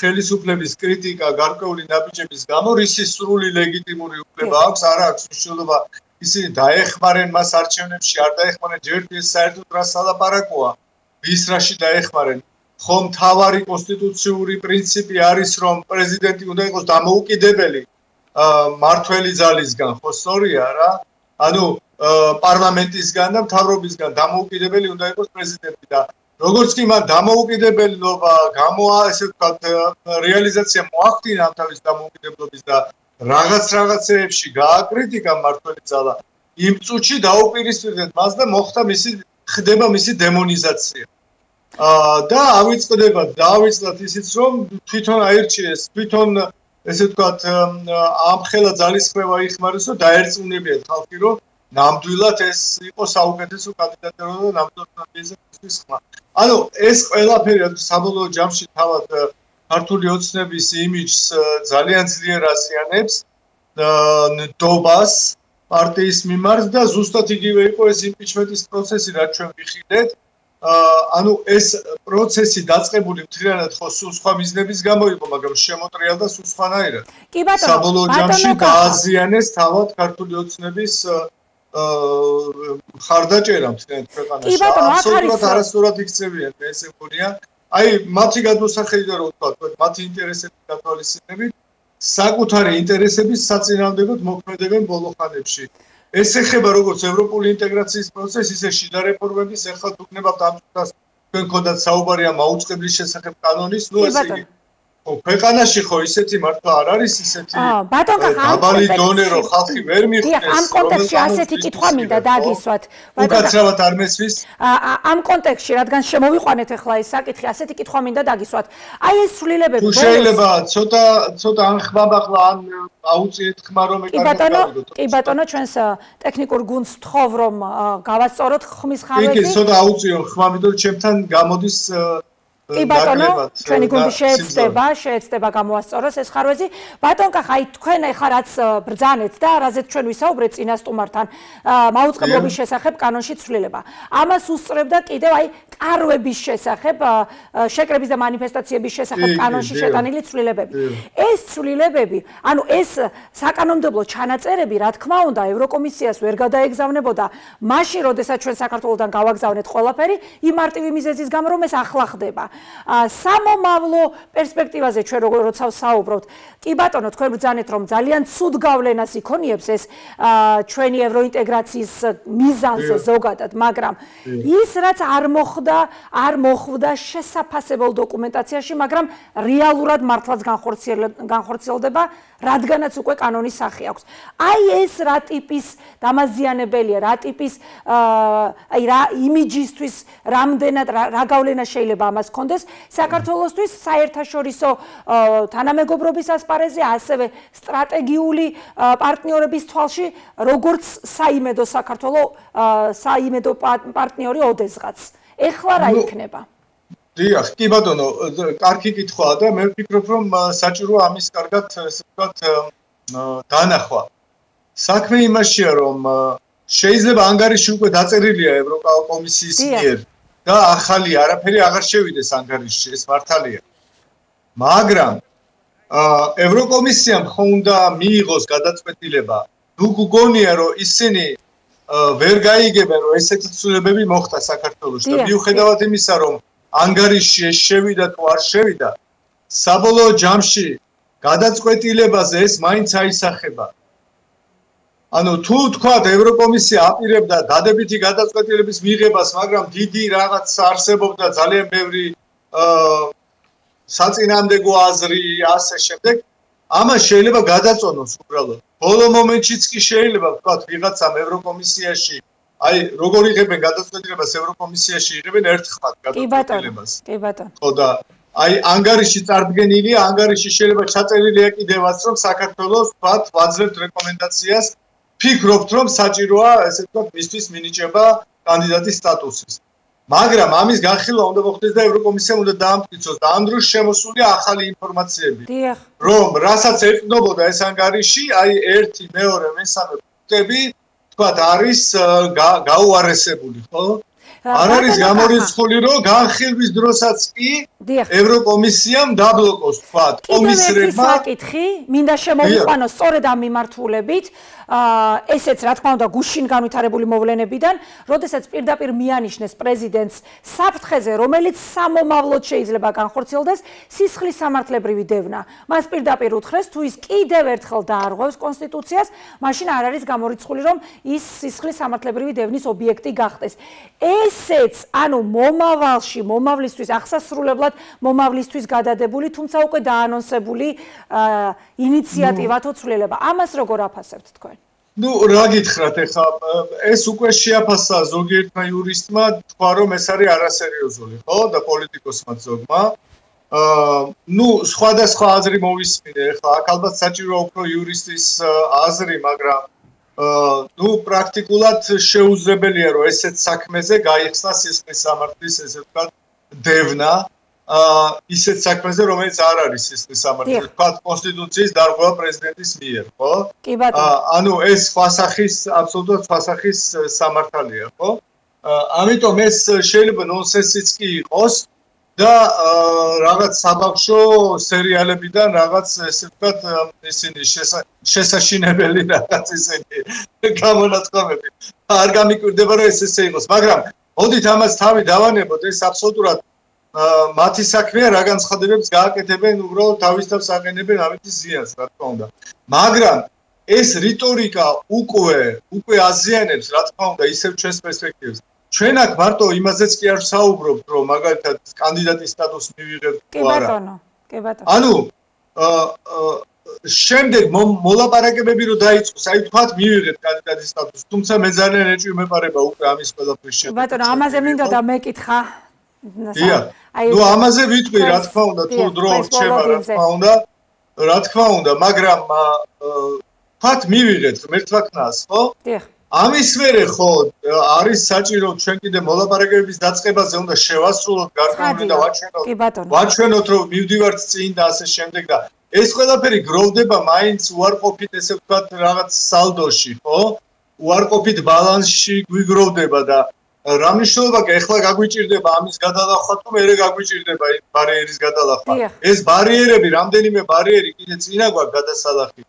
ხელისუფლების კრიტიკა გარკვეული ნაბიჯების გამო, ისი სრული ლეგიტიმური უფლება აქვს, არ აქვს მნიშვნელობა ისინი დაეხმარენ მას არჩევნებში, არ დაეხმარენ, ჯერ ეს საერთოდ რა სალაპარაკოა, ვის რაში დაეხმარენ. ხომ თავარი კონსტიტუციური პრინციპი არის, რომ პრეზიდენტი უნდა იყოს დამოუკიდებელი მმართველი ძალისგან, ხო სწორია რა? ანუ პარლამენტისგან და მთავრობისგან დამოუკიდებელი უნდა იყოს პრეზიდენტი და როგორც კი მან დამოუკიდებლობა ესე ვთქვათ რეალიზაცია მოახდინა ამ თავის დამოუკიდებლობის და რაღაცეებში გააკრიტიკა მმართველი ძალა, იმ წუთში დაუპირისპირდნენ მას და ხდება მისი დემონიზაცია. და დავიწყდათ ისიც, რომ თვითონ აირჩიეს, თვითონ ესე ვთქვათ ამხელა ძალისხმევა იხმარეს, რომ დაერწმუნებიათ ხალხი, რომ ნამდვილად ეს იყო საუკეთესო კანდიდატურა და ნამდვილად ეს ხმა. ანუ ეს ყველაფერი საბოლოო ჯამში თავად ქართული ოცნების იმიჯს ძალიან ძლიერ აზიანებს ნდობას პარტიის მიმართ და ზუსტად იგივე იყო ეს იმპიჩმენტის პროცესი, რაც ჩვენ ვიხილეთ. ანუ ეს პროცესი დაწყებული მთლიანად ხო სულ სხვა მიზნების გამო იყო, მაგრამ შემოტრიალდა სულ სხვანაირად. კი ბატონო, საბოლოო ჯამში გააზიანეს თავად ქართული ოცნების ხარდაჭერა მთლიანად ქვეყანაში. აბსოლუტურად არასწორად იქცევიან, მე ესე მგონია. აი, მათი გადმოსახედი და რა ვთქვა, მათი ინტერესების გათვალისწინებით, საკუთარი ინტერესების საწინააღმდეგოდ მოქმედებენ ბოლო ხანებში. ეს ეხება როგორც ევროპული ინტეგრაციის პროცესს, ისე შიდა რეფორმების, ეხლა თუ გნებავთ ამ წუთას თქვენ გქონდათ საუბარია მაუწყებლის შესახებ კანონის, ნუ ესე იგი ქვეყანაში ხო ისეთი მართლა არ არის ისეთი დაბალი დონე რომ ხალხი ვერ მიხვდეს. ამ კონტექსტში ასეთი კითხვა მინდა დაგისვათ. უკაცრავად არ მესვის? ამ კონტექსტში, რადგან შემოვიყვანეთ ახლა ეს საკითხი, ასეთი კითხვა მინდა დაგისვათ. აი ეს ცვლილებები თუ შეიძლება ცოტა ან ხმაბაღლა ან აუწიეთ ხმა რომ ეკარგოთ. კი ბატონო, ჩვენს ტექნიკურ გუნდს ვთხოვ რომ გავასწოროთ ხმის ხარვეზი. კი, ცოტა აუწიო ხმა, იმიტომ რომ ჩემთან გამოდის კი ბატონო, ჩვენი გუნდი შეეცდება გამოასწოროს ეს ხარვეზი. ბატონ კახა, აი თქვენ ახლა რაც ბრძანეთ და რაზეც ჩვენ ვისაუბრეთ წინა სტუმართან, მაუწყებლობის შესახებ კანონში ცვლილება. ამას უსწრებდა კიდევ აი კარვების შესახებ, შეკრების და მანიფესტაციების შესახებ კანონში შეტანილი ცვლილებები. ეს ცვლილებები, ანუ ეს საკანონმდებლო ჩანაწერები, რა თქმა უნდა, ევროკომისიას ვერ გადაეგზავნებოდა მაშინ, როდესაც ჩვენ საქართველოსთან გავაგზავნეთ ყველაფერი, იმ მარტივი მიზეზის გამო, რომ ეს ახლა ხდება. სამომავლო პერსპექტივაზე ჩვენ როცა ვსაუბრობთ, კი ბატონო, თქვენ ბრძანეთ რომ ძალიან ცუდ გავლენას იქონიებს ეს ჩვენი ევროინტეგრაციის მიზანზე ზოგადად, მაგრამ ის რაც არ მოხვდა შესაფასებელ დოკუმენტაციაში, მაგრამ რეალურად მართლაც განხორციელდება, რადგანაც უკვე კანონის სახე აქვს. აი ეს რა ტიპის დამაზიანებელია, რა ტიპის აი რა იმიჯისთვის რამდენად რა გავლენა შეიძლება ამას ჰქონდეს საქართველოსთვის საერთაშორისო თანამეგობრობის ასპარეზზე, ასევე სტრატეგიული პარტნიორების თვალში, როგორც საიმედო საქართველო, საიმედო პარტნიორი ოდესღაც. ეხლა რა იქნება? დიახ, კი ბატონო, კარგი კითხვაა და მე ვფიქრობ, რომ საჭიროა ამის კარგად, ესე ვთქვათ, დანახვა. საქმე იმაშია, რომ შეიძლება ანგარიში უკვე დაწერილია ევროკომისიის მიერ და ახალი არაფერი აღარ შევიდეს ანგარიშში, ეს მართალია. მაგრამ ევროკომისიამ ხო უნდა მიიღოს გადაწყვეტილება. თუ გგონია, რომ ისინი ვერ გაიგებენ, რომ ესეთი ცვლილებები მოხდა საქართველოში და მიუხედავად იმისა, რომ ანგარიში ეს შევიდა თუ არ შევიდა, საბოლოო ჯამში გადაწყვეტილებაზე ეს მაინც აისახება. ანუ თუ თქვათ ევროკომისია აპირებდა დადებითი გადაწყვეტილების მიღებას, მაგრამ დიდი რაღაც არსებობდა ძალიან ბევრი საწინააღმდეგო აზრი, ასე შემდეგ, ამას შეიძლება გადაწონოს უბრალოდ. ბოლო მომენტშიც კი შეიძლება ვთქვათ ვიღაცამ ევროკომისიაში აი როგორ იღებენ გადაწყვეტილებას ევროკომისიაში იღებენ ერთხმად გადაწყვეტილებას. კი ბატონო. ხო და აი ანგარიში წარდგენილია, ანგარიში შეიძლება ჩაწერილია კიდევაც რომ საქართველოს ვთქვათ ვაძლევთ რეკომენდაციას, ფიქრობთ რომ საჭიროა ესე ვთქვათ მისთვის მინიჭება კანდიდატის სტატუსის. მაგრამ ამის განხილვა უნდა მოხდეს და ევროკომისიამ უნდა დაამტკიცოს და ამ დროს შემოსულია ახალი ინფორმაციები. რომ რასაც ეყნობოდა ეს ანგარიში, აი 1, 2, მესამე პუნქტები თქვათ არის გაუარესებული, ხო? არ არის გამორიცხული, რომ განხილვის დროსაც კი ევროკომისიამ დაბლოკოს, თქვათ, კომისრებმა. საკითხი, მინდა შემოვიყვანოს სწორედ ამ მიმართულებით, ესეც რა თქმა უნდა გუშინ განვითარებული მოვლენებიდან, როდესაც პირდაპირ მიანიშნეს პრეზიდენტს საფრთხეზე, რომელიც სამომავლოდ შეიძლება განხორციელდეს, სისხლის სამართლებრივი დევნა. მას პირდაპირ უთხრეს, თუ ის კიდევ ერთხელ დაარღვევს კონსტიტუციას, მაშინ არ არის გამორიცხული, რომ ის სისხლის სამართლებრივი დევნის ობიექტი გახდეს. ესეც, ანუ მომავალში, მომავლისთვის ახსასრულებლად მომავლისთვის გადადებული, თუმცა უკვე დაანონსებული ინიციატივა თუ ცვლილება. ამას როგორ აფასებთ თქვენ? ნუ რა გითხრათ ეხლა, ეს უკვე შეაფასა ზოგიერთმა იურისტმა, თქვა რომ ეს არის არასერიოზული, ხო? და პოლიტიკოსმა ზოგმა. ნუ სხვადასხვა აზრი მოვისმინე, ეხლა აქ ალბათ საჭიროა უფრო იურისტის აზრი, მაგრამ ნუ პრაქტიკულად შეუძლებელია რომ ესეთ საქმეზე გაიხსნა სისხლის სამართლის ესე ვთქვათ დევნა ისეთ საქმეზე რომელიც არ არის სისხლის სამართლი ვთქვათ კონსტიტუციის დარღვევა პრეზიდენტის მიერ ხო? კი ბატონო. ანუ ეს სხვასახის აბსოლუტურად სხვასახის სამართალია ხო? ამიტომ ეს შეიძლება ნონსენსიც კი იყოს და რაღაც საბავშვო სერიალებიდან რაღაც ესე ვთქვათ ისინი შესაშინებელი რაღაც ისინი გამონათქვამები არ გამიკვირდება რომ ეს ესე იყოს მაგრამ მოდით ამას თავი დავანებოთ ეს აბსოლუტურად მათი საქმეა რა განცხადებებს გააკეთებენ, უბრალოდ თავის თავს აყენებენ ამის ზიანს, რა თქმა უნდა. მაგრამ ეს რიტორიკა უკვე აზიანებს, რა თქმა უნდა, ისევ ჩვენს პერსპექტივას. ჩვენ აქ მარტო იმაზეც კი არ ვსაუბრობთ, რომ მაგალითად კანდიდატის სტატუსს მივიღებთ თუ არა. კი ბატონო. ანუ შემდეგ მოლაპარაკებები რო დაიწყოს, აი თქვათ მივიღეთ კანდიდატის სტატუსს, თუმცა მე ძალიან ეჭვი მეპარება უკვე ამის ყველაფრის შედეგად. ბატონო, ამაზე მინდოდა მეკითხა. ნუ ამაზე ვიტყვი, რა თქმა უნდა, თუ დრო რჩება, რა თქმა უნდა, მაგრამ თქვათ მივიღეთ ღმერთმა ქნას, ხო? დიახ. ამის მერე ხო არის საჭირო ჩვენ კიდე მოლაპარაკებების დაწყებაზე უნდა შევასრულოთ, გარკვეული და ვაჩვენოთ, რომ მივდივართ წინ და ასე შემდეგ და ეს ყველაფერი გროვდება მაინც უარყოფით, ესე ვთქვათ, რაღაც სალდოში, ხო? უარყოფით ბალანსში გვიგროვდება და რა მნიშვნელობა ეხლა გაგვიჭირდება ამის გადალახვა თუ მერე გაგვიჭირდება ეს ბარიერის გადალახვა. ეს ბარიერები, რამდენიმე ბარიერი კიდე წინა გვაქვს გადასალახი.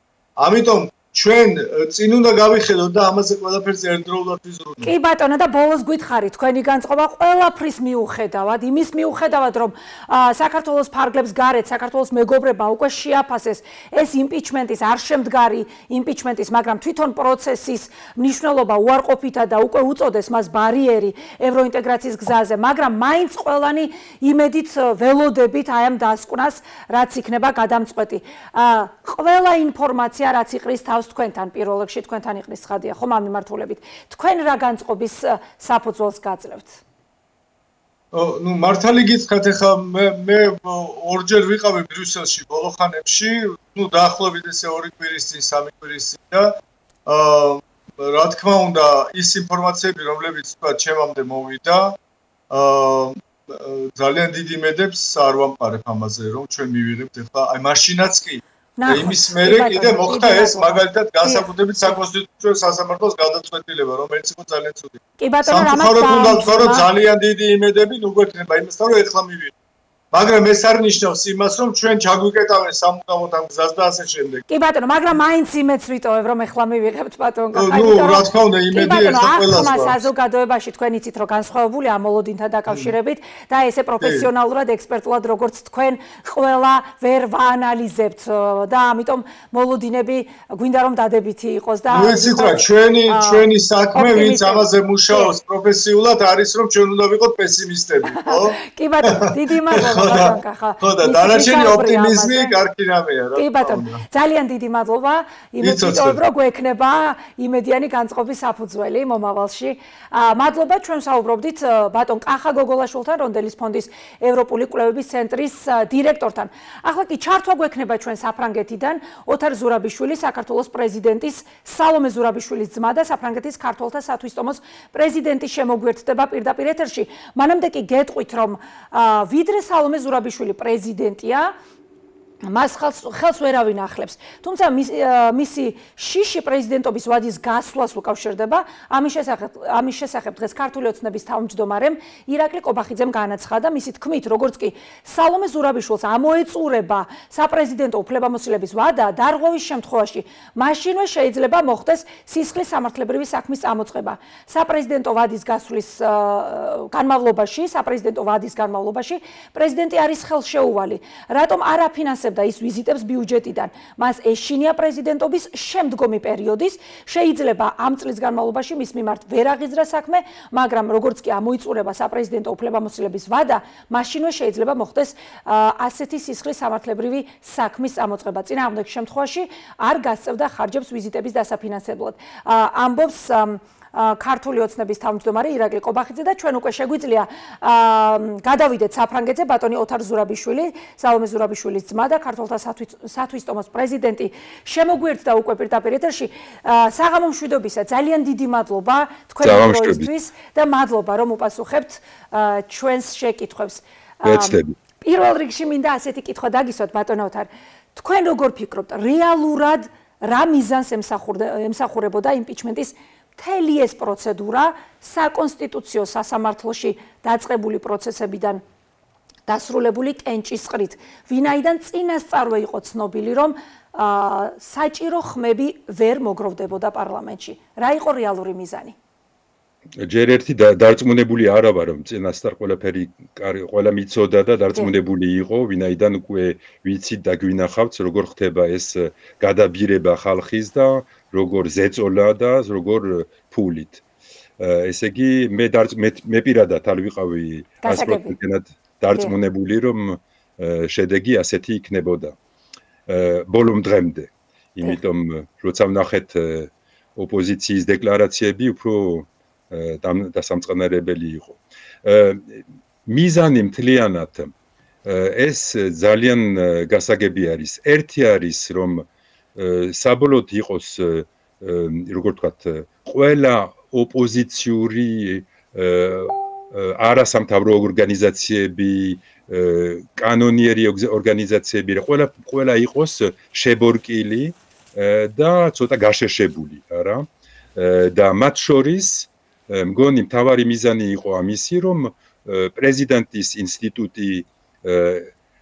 ამიტომ ჩვენ წინ უნდა გავიხედოთ და ამაზე ყველაფერზე ერთდროულად ვიზრუნოთ. კი ბატონო და ბოლოს გითხარით თქვენი განწყობა ყველაფრის მიუხედავად, იმის მიუხედავად რომ საქართველოს ფარგლებს გარეთ საქართველოს მეგობრებმა უკვე შეაფასეს ეს იმპიჩმენტის არ შემდგარი იმპიჩმენტის, მაგრამ თვითონ პროცესის მნიშვნელობა უარყოფითად და უკვე უწოდეს მას ბარიერი ევროინტეგრაციის გზაზე, მაგრამ მაინც ყველანი იმედით ველოდებით აი ამ დასკვნას, რაც იქნება გადამწყვეტი. ყველა ინფორმაცია რაც იყრის თქვენთან პირველ რიგში თქვენთან იყრის ხადია ხომ ამ მიმართულებით თქვენ რა განწყობის საფუძველს გაძლევთ? ნუ მართალი გითხრათ, ეხლა მე ორჯერ ვიყავი ბრიუსელში ბოლო ხანებში, ნუ დაახლოებით ესე 2 კვირის წინ, 3 კვირის წინ და რა თქმა უნდა ის ინფორმაციები, რომლებიც თქვა ჩემამდე მოვიდა, ძალიან დიდ იმედებს არ ვამყარებ ამაზე, რომ ჩვენ მივიღებთ ეხლა აი მაშინაც კი იმის მერე კიდე მოხდა ეს მაგალითად განსაკუთრებით საკონსტიტუციო სასამართლოს გადაწყვეტილება, რომელიც იყო ძალიან ცუდი. კი ბატონო, სამწუხაროდ უნდა ვთქვა, რომ ძალიან დიდი იმედები ნუ გვექნება იმასთან, რომ ეხლა მივიღეთ. მაგრამ ეს არ ნიშნავს იმას, რომ ჩვენ ჩაგვიკეტავენ სამუდამოდ ამ გზას და ასე შემდეგ. კი ბატონო, მაგრამ მაინც იმედს ვიტოვებ, რომ ეხლა მივიღებთ ბატონო. ნუ რა თქმა უნდა, იმედი ეხლა ყველას აქვს. საზოგადოებაში თქვენ იცით, რომ განსხვავებულია მოლოდინთან დაკავშირებით და ესე პროფესიონალურად, ექსპერტულად როგორც თქვენ ყველა ვერ ვაანალიზებთ და ამიტომ მოლოდინები გვინდა რომ დადებითი იყოს და ვიცით რა, ჩვენი საქმე, ვინც ამაზე მუშაობს პროფესიულად, არის რომ ჩვენ უნდა ვიყოთ პესიმისტები, ხო? კი ბატონო, დიდი მადლობა. ხო და დანარჩენი ოპტიმიზმი კარგი რამეა რა. კი ბატონო, ძალიან დიდი მადლობა. იმედს ვიტოვებ, რომ გვექნება იმედიანი განწყობის საფუძველი მომავალში. მადლობა, ჩვენ საუბრობდით ბატონ კახა გოგოლაშვილთან, რონდელის ფონდის ევროპული კვლევების ცენტრის დირექტორთან. ახლა კი ჩართვა გვექნება ჩვენ საფრანგეთიდან, ოთარ ზურაბიშვილი, საქართველოს პრეზიდენტის სალომე ზურაბიშვილის ძმა და საფრანგეთის ქართველთა სათვისტომოს პრეზიდენტის შემოგვერთდება პირდაპირ ეთერში. მანამდე კი გეტყვით, რომ ვიდრე სალომე ზურაბიშვილი პრეზიდენტია, მას ხელს ვერავინ ახლებს. თუმცა მისი შიში პრეზიდენტობის ვადის გასვლას უკავშირდება. ამის შესახებ დღეს ქართული ოცნების თავმჯდომარემ ირაკლი კობახიძემ განაცხადა, მისი თქმით, როგორც კი სალომე ზურაბიშვილს ამოეწურება საპრეზიდენტო უფლებამოსილების ვადა, დარღვევის შემთხვევაში მაშინვე შეიძლება მოხდეს სისხლის სამართლებრივი საქმის წამოწყება. საპრეზიდენტო ვადის გასვლის განმავლობაში პრეზიდენტი არის ხელშეუვალი. რატომ არ აფინანსებს და ის ვიზიტებს ბიუჯეტიდან. მას ეშინია პრეზიდენტობის შემდგომი პერიოდის, შეიძლება ამ წლის განმავლობაში მის მიმართ ვერ აღიზრდა საქმე, მაგრამ როგორც კი ამოიწურება საპრეზიდენტო უფლებამოსილების ვადა, მაშინვე შეიძლება მოხდეს ასეთი სისხლის სამართლებრივი საქმის წამოწყება. წინააღმდეგ შემთხვევაში არ გასწევდა ხარჯებს ვიზიტების დასაფინანსებლად. ამბობს ქართული ოცნების თავმჯდომარე ირაკლი კობახიძე და ჩვენ უკვე შეგვიძლია გადავიდეთ საფრანგეთზე. ბატონი ოთარ ზურაბიშვილი, სალომე ზურაბიშვილის ძმა და ქართველთა სათვისტომოს პრეზიდენტი შემოგვერთდა უკვე პირდაპირ ეთერში. საღამო მშვიდობისა, ძალიან დიდი მადლობა თქვენი დროისთვის და მადლობა რომ უპასუხებთ ჩვენს შეკითხვებს. პირველ რიგში მინდა ასეთი კითხვა დაგისვათ ბატონო ოთარ. თქვენ როგორ ფიქრობთ, რეალურად რა მიზანს ემსახურებოდა იმპიჩმენტის მთელი ეს პროცედურა საკონსტიტუციო სასამართლოში დაწყებული პროცესებიდან დასრულებული კენჭისყრით, ვინაიდან წინასწარვე იყო ცნობილი, რომ საჭირო ხმები ვერ მოგროვდებოდა პარლამენტში. რა იყო რეალური მიზანი? ჯერ ერთი დარწმუნებული არა ვარ, რომ წინასწარ ყველაფერი ყველა მიცოდა და დარწმუნებული იყო, ვინაიდან უკვე ვიცით და გვინახავთ, როგორ ხდება ეს გადაბირება ხალხის და როგორ ზეწოლა და როგორ ფულით. ესე იგი, მე პირადად არ ვიყავი 100%-ად დარწმუნებული, რომ შედეგი ასეთი იქნებოდა. ბოლომ დღემდე. იმიტომ, როცა ვნახეთ ოპოზიციის დეკლარაციები, უფრო დასამწყნარებელი იყო. მიზანი მთლიანად ეს ძალიან გასაგები არის. ერთი არის, რომ საბოლოოდ იყოს, როგორ ვთქვათ, ყველა ოპოზიციური არასამთავრობო ორგანიზაციები, კანონიერი ორგანიზაციები, ყველა იყოს შებორკილი და ცოტა გაშეშებული, არა? და მათ შორის მგონი მთავარი მიზანი იყო ამისი, რომ პრეზიდენტის ინსტიტუტი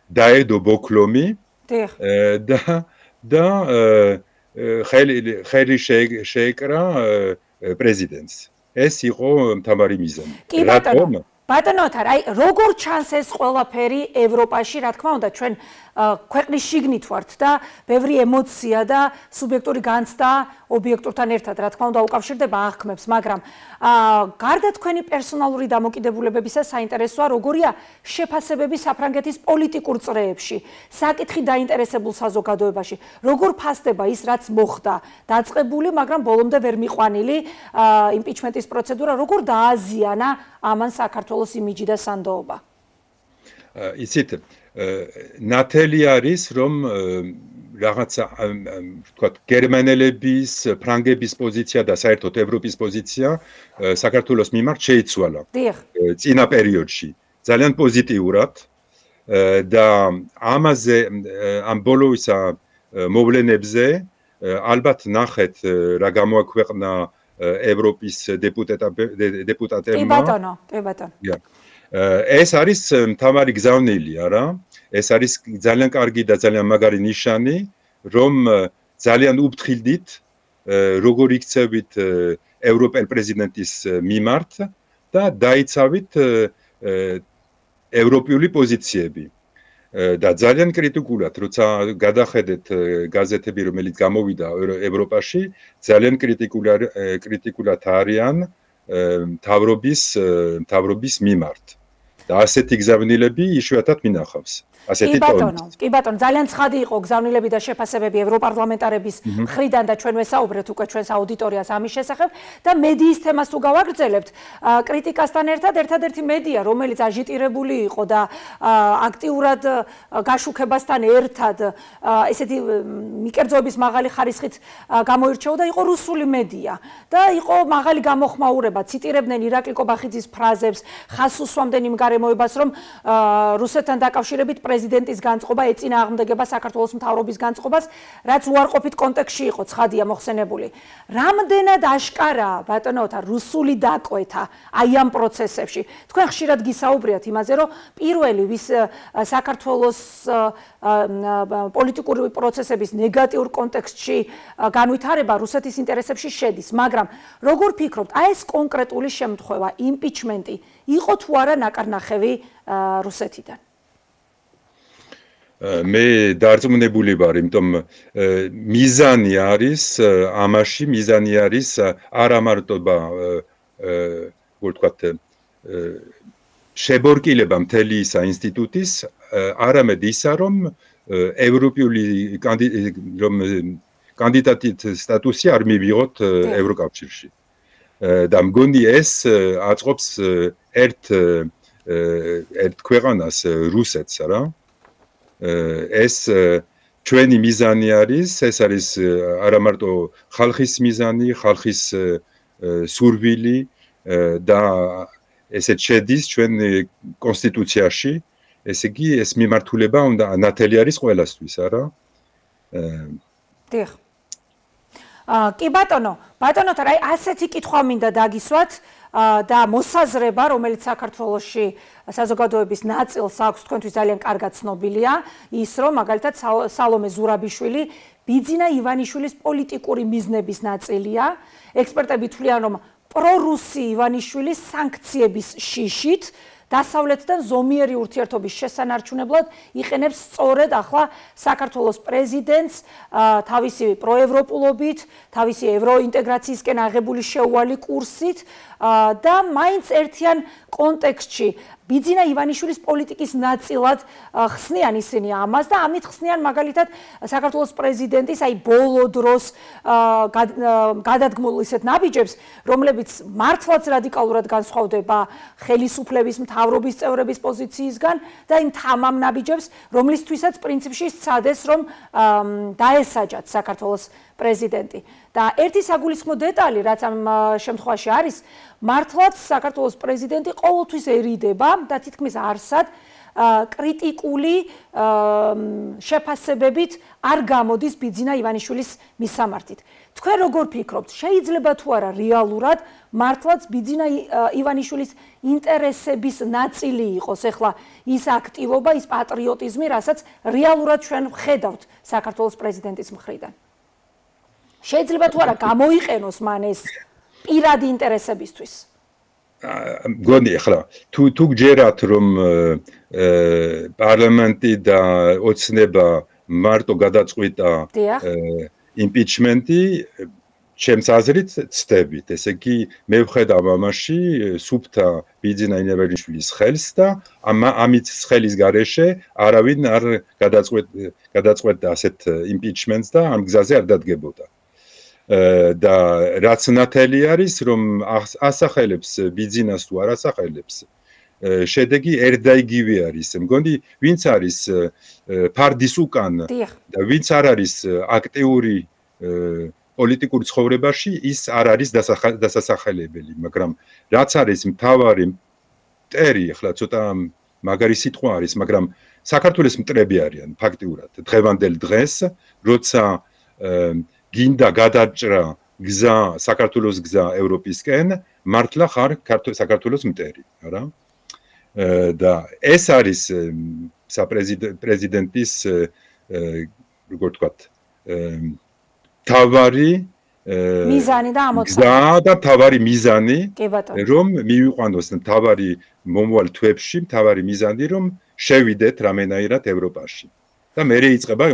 დაედო ბოქლომი და ხელი შეეკრა პრეზიდენტს. ეს იყო მთავარი მიზანი. ბატონო თარ, აი როგორ ჩანს ეს ყველაფერი ევროპაში, რა თქმა უნდა, ჩვენ ქვეყნის შიგნით ვართ და ბევრი ემოცია და სუბიექტური განცდა ობიექტურთან ერთად, რა თქმა უნდა, უკავშირდება აღქმებს, მაგრამ გარდა თქვენი პერსონალური დამოკიდებულებებისა, საინტერესოა, როგორია შეფასებები საფრანგეთის პოლიტიკურ წრეებში, საკითხი დაინტერესებულ საზოგადოებაში, როგორ ფასდება ის, რაც მოხდა, დაწყებული, მაგრამ ბოლომდე ვერ მიყვანილი იმპიჩმენტის პროცედურა, როგორ დააზიანა ამან საქართველოს იმიჯი და სანდოობა? იცით, ნათელი არის, რომ რაღაცა ვთქვათ, გერმანელების, ფრანგების პოზიცია და საერთოდ ევროპის პოზიცია საქართველოს მიმართ შეიცვალა. წინა პერიოდში ძალიან პოზიტიურად და ამაზე ამ ბოლოისა მოვლენებზე ალბათ ნახეთ რა გამოაქვეყნა ევროპის დეპუტატებმა. კი ბატონო. ეს არის მთავარი გზავნილი, არა? ეს არის ძალიან კარგი და ძალიან მაგარი ნიშანი, რომ ძალიან უფრთხილდით როგორ იქცევით ევროპელ პრეზიდენტის მიმართ და დაიცავით ევროპული პოზიციები. და ძალიან კრიტიკულად, როცა გადახედეთ გაზეთები, რომელიც გამოვიდა ევროპაში, ძალიან კრიტიკულად არიან მთავრობის მიმართ. და ასეთი გზავნილები იშვიათად მინახავს. ასეთი ტონით. კი ბატონო, ძალიან ცხადი იყო გზავნილები და შეფასებები ევროპარლამენტარების მხრიდან და ჩვენ ვესაუბრეთ უკვე ჩვენს აუდიტორიას ამის შესახებ და მედიის თემას თუ გავაგრძელებთ, კრიტიკასთან ერთადერთი მედია, რომელიც აჟიტირებული იყო და აქტიურად გაშუქებასთან ერთად ესეთი მიკერძოების მაღალი ხარისხით გამოირჩეოდა, იყო რუსული მედია და იყო მაღალი გამოხმაურება, ციტირებდნენ ირაკლი კობახიძის ფრაზებს, ხაზს უსვამდნენ იმ გარემოებას, რომ რუსეთთან დაკავშირებით პრეზიდენტის განწყობა ეწინააღმდეგება საქართველოს მთავრობის განწყობას, რაც უარყოფით კონტექსტში იყო, ცხადია მოხსენებული. რამდენად აშკარაა, ბატონო თარ, რუსული დაკვეთა აი ამ პროცესებში. თქვენ ხშირად გისაუბრიათ იმაზე, რომ პირველი ვის საქართველოს პოლიტიკური პროცესების ნეგატიურ კონტექსტში განვითარება რუსეთის ინტერესებში შედის, მაგრამ როგორ ფიქრობთ, აი ეს კონკრეტული შემთხვევა, იმპიჩმენტი იყო თუ არა ნაკარნახევი რუსეთიდან? მე დარწმუნებული ვარ, იმიტომ მიზანი არის ამაში, მიზანი არის არა მარტო ვთქვათ შებორკილება მთელი ისა ინსტიტუტის, არამედ ისა, რომ ევროპული კანდიდატის სტატუსი არ მივიღოთ ევროკავშირში. და მგონი ეს აწყობს ერთ ქვეყანას, რუსეთს, რა. ეს ჩვენი მიზანი არის, ეს არის არა მარტო ხალხის მიზანი, ხალხის სურვილი და ესეც შედის ჩვენ კონსტიტუციაში, ესე იგი ეს მიმართულება უნდა ნათელი არის ყველასთვის, არა? დიახ. კი ბატონო, თარ აი ასეთი კითხვა მინდა დაგისვათ და მოსაზრება, რომელიც საქართველოში საზოგადოების ნაწილს აქვს, თქვენთვის ძალიან კარგად ცნობილია, ის რომ მაგალითად სალომე ზურაბიშვილი ბიძინა ივანიშვილის პოლიტიკური მიზნების ნაწილია. ექსპერტები თვლიან, რომ პრორუსი ივანიშვილის სანქციების შიშით დასავლეთთან ზომიერი ურთიერთობის შესანარჩუნებლად იყენებს სწორედ ახლა საქართველოს პრეზიდენტს თავისი პროევროპულობით, თავისი ევროინტეგრაციისკენ აღებული შეუვალი კურსით და მაინც ერთიან კონტექსტში ბიძინა ივანიშვილის პოლიტიკის ნაწილად ხსნიან ისინი ამას და ამით ხსნიან მაგალითად საქართველოს პრეზიდენტის აი ბოლო დროს გადადგმულ ისეთ ნაბიჯებს, რომლებიც მართლაც რადიკალურად განსხვავდება ხელისუფლების მთავრობის წევრების პოზიციისგან და იმ თამამ ნაბიჯებს, რომლისთვისაც პრინციპში სცადეს, რომ დაესაჯათ საქართველოს პრეზიდენტი. და ერთი საგულისხმო დეტალი, რაც ამ შემთხვევაში არის, მართლაც საქართველოს პრეზიდენტი ყოველთვის ერიდება და თითქმის არსად კრიტიკული შეფასებებით არ გამოდის ბიძინა ივანიშვილის მისამართით. თქვენ როგორ ფიქრობთ, შეიძლება თუ არა რეალურად მართლაც ბიძინა ივანიშვილის ინტერესების ნაწილი იყოს ახლა ის აქტივობა, ის პატრიოტიზმი, რასაც რეალურად ჩვენ ვხედავთ საქართველოს პრეზიდენტის მხრიდან? შეიძლება თუ არა გამოიყენოს მან ეს პირადი ინტერესებისთვის? გონი ახლა თუ გჯერათ რომ პარლამენტი და ოცნება მარტო გადაწყვიტა იმპიჩმენტი ჩემს აზრით ცდებით, ესე იგი მე ვხედავ ამაში სუფთა ბიძინა ივანიშვილის ხელს და ამით ხელის გარეშე არავინ არ გადაწყვეტდა ასეთ იმპიჩმენტს და ამ გზაზე არ დადგებოდა. და რაც ნათელი არის რომ ასახელებს ბიძინას თუ არ ასახელებს შედეგი ერთდაიგივე არის. მგონი ვინც არის ფარდის უკან და ვინც არ არის აქტიური პოლიტიკურ ცხოვრებაში ის არ არის დასასახელებელი, მაგრამ რაც არის მთავარი მტერი, ახლა ცოტა მაგარი სიტყვა არის, მაგრამ საქართველოს მტრები არიან ფაქტიურად დღევანდელ დღეს, როცა გინდა გადაჭრა გზა საქართველოს გზა ევროპისკენ, მართლა ხარ საქართველოს მტერი, არა? და ეს არის პრეზიდენტის როგორ ვთქვათ თავარი მიზანი და ამოცანა. გზა და თავარი მიზანი, რომ მივიყვანოს თავარი მომავალ თვეებში, თავარი მიზანი, რომ შევიდეთ რამენაირად ევროპაში. და მერე იწყება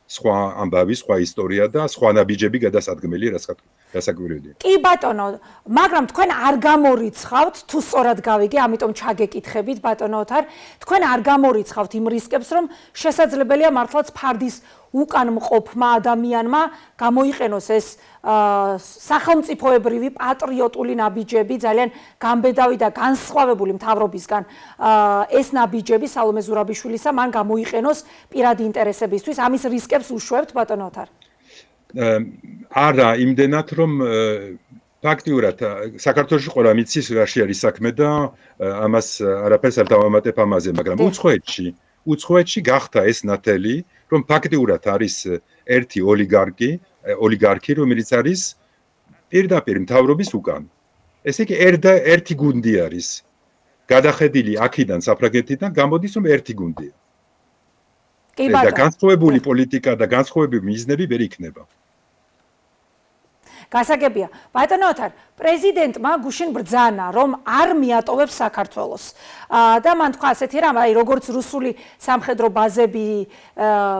სხვა ამბავი, სხვა ისტორია და სხვა ნაბიჯები გადასადგმელი, რასაკვირველია. კი ბატონო, მაგრამ თქვენ არ გამორიცხავთ, თუ სწორად გავიგე, ამიტომ ჩაგეკითხებით ბატონო ოთარ, თქვენ არ გამორიცხავთ იმ რისკებს, რომ შესაძლებელია მართლაც ფარდის უკან მყოფმა ადამიანმა გამოიყენოს ეს სახელმწიფოებრივი პატრიოტული ნაბიჯები, ძალიან გამბედავი და განსხვავებული მთავრობისგან ეს ნაბიჯები სალომე ზურაბიშვილისა მან გამოიყენოს პირადი ინტერესებისთვის. ამის რისკებს უშვებთ ბატონო ოთარ? არა, იმდენად რომ ფაქტიურად საქართველოში ყველა მიცის რაში არის საქმე და ამას არაფერს არ დავამატებ ამაზე, მაგრამ უცხოეთში გახდა ეს ნათელი, რომ ფაქტიურად არის ერთი ოლიგარქი, რომელიც არის პირდაპირ მთავრობის უკან. ესე იგი ერთი გუნდი არის. გადახედილი აქედან საფრანგეთიდან გამოდის რომ ერთი გუნდია. და განსხვავებული პოლიტიკა და განსხვავებული მიზნები ვერ იქნება. გასაგებია. ბატონო ოთარ, პრეზიდენტმა გუშინ ბრძანა, რომ არ მიატოვებს საქართველოს. და მან თქვა ასეთი რამ, აი როგორც რუსული სამხედრო ბაზები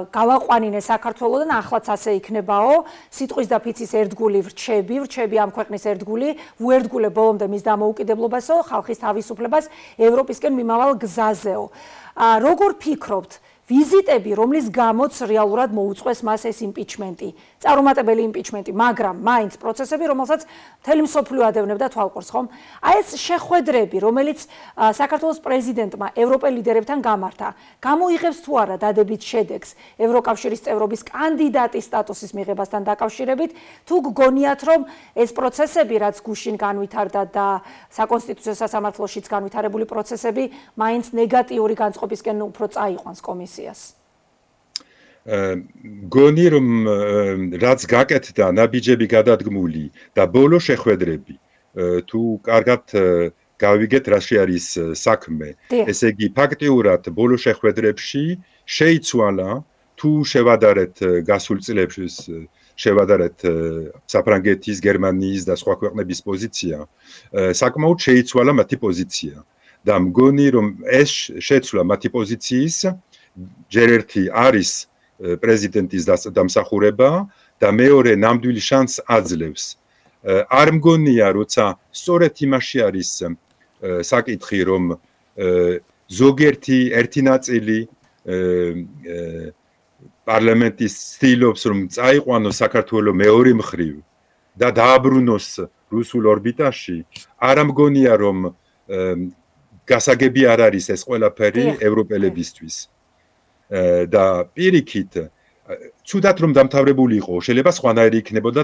გავაყვანინე საქართველოსთან, ახლაც ასე იქნებაო. სიტყვის და ფიცის ერთგული ვრჩები ამ ქვეყნის ერთგული, უერთგულე ბოლომდე მის დამოუკიდებლობასო, ხალხის თავისუფლებას ევროპისკენ მიმავალ გზაზეო. როგორ ფიქრობთ? ვიზიტები, რომლის გამოც რეალურად მოუწყვეს მას ეს იმპიჩმენტი, წარუმატებელი იმპიჩმენტი, მაგრამ მაინც პროცესები, რომელსაც მთელი მსოფლიო ადევნებდა თვალყურს, ხომ? აი ეს შეხვედრები, რომელიც საქართველოს პრეზიდენტმა ევროპელ ლიდერებთან გამართა, გამოიღებს თუ არა დადებით შედეგს ევროკავშირის წევრობის კანდიდატის სტატუსის მიღებასთან დაკავშირებით, თუ გგონიათ, რომ ეს პროცესები, რაც გუშინ განვითარდა და საკონსტიტუციო სასამართლოშიც განვითარებული პროცესები, მაინც ნეგატიური განწყობისკენ უფრო წაიყვანს კომისიას? გონი რომ რაც გაკეთდა ნაბიჯები გადადგმული და ბოლო შეხვედრები თუ კარგად გავიგეთ რაში არის საქმე, ესე იგი ფაქტიურად ბოლო შეხვედრებში შეიცვალა თუ შევადარეთ გასულ წლებში შევადარეთ საფრანგეთის, გერმანიის და სხვა ქვეყნების პოზიცია, საკმაოდ შეიცვალა მათი პოზიცია და მგონი რომ ეს შეცვლა მათი პოზიციის ჯერ ერთი არის პრეზიდენტის დამსახურება და მეორე ნამდვილი შანსს აძლევს. არ მგონია როცა სწორედ იმაში არის საკითხი რომ ზოგიერთი ერთი ნაწილი პარლამენტის ცდილობს რომ წაიყვანოს საქართველოს მეორე მხრივ და დააბრუნოს რუსულ ორბიტაში, არ მგონია რომ გასაგები არ არის ეს ყველაფერი ევროპელებისთვის. და პირიქით ცუდად რომ დამთავრებული იყო, შეიძლება სხვანაირი იქნებოდა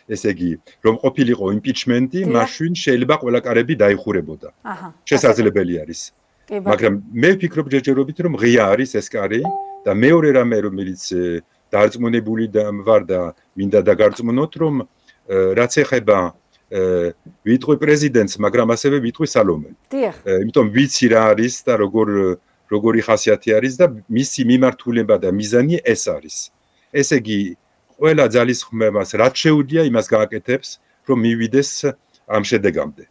ესე იგი, რომ ყოფილიყო იმპიჩმენტი, მაშინ შეიძლება ყველა კარები დაიხურებოდა. შესაძლებელი არის. მაგრამ მე ვფიქრობ ჯერჯერობით რომ ღია არის ეს კარი და მეორე რამე რომელიც დარწმუნებული ვარ და მინდა დაგარწმუნოთ რომ რაც ეხება ვიტყვი პრეზიდენტს, მაგრამ ასევე ვიტყვი სალომე. იმიტომ ვიცი რა არის და როგორი ხასიათი არის და მისი მიმართულება და მიზანი ეს არის. ესე იგი, ყველა ძალისხმევას რაც შეუძლია იმას გააკეთებს, რომ მივიდეს ამ შედეგამდე.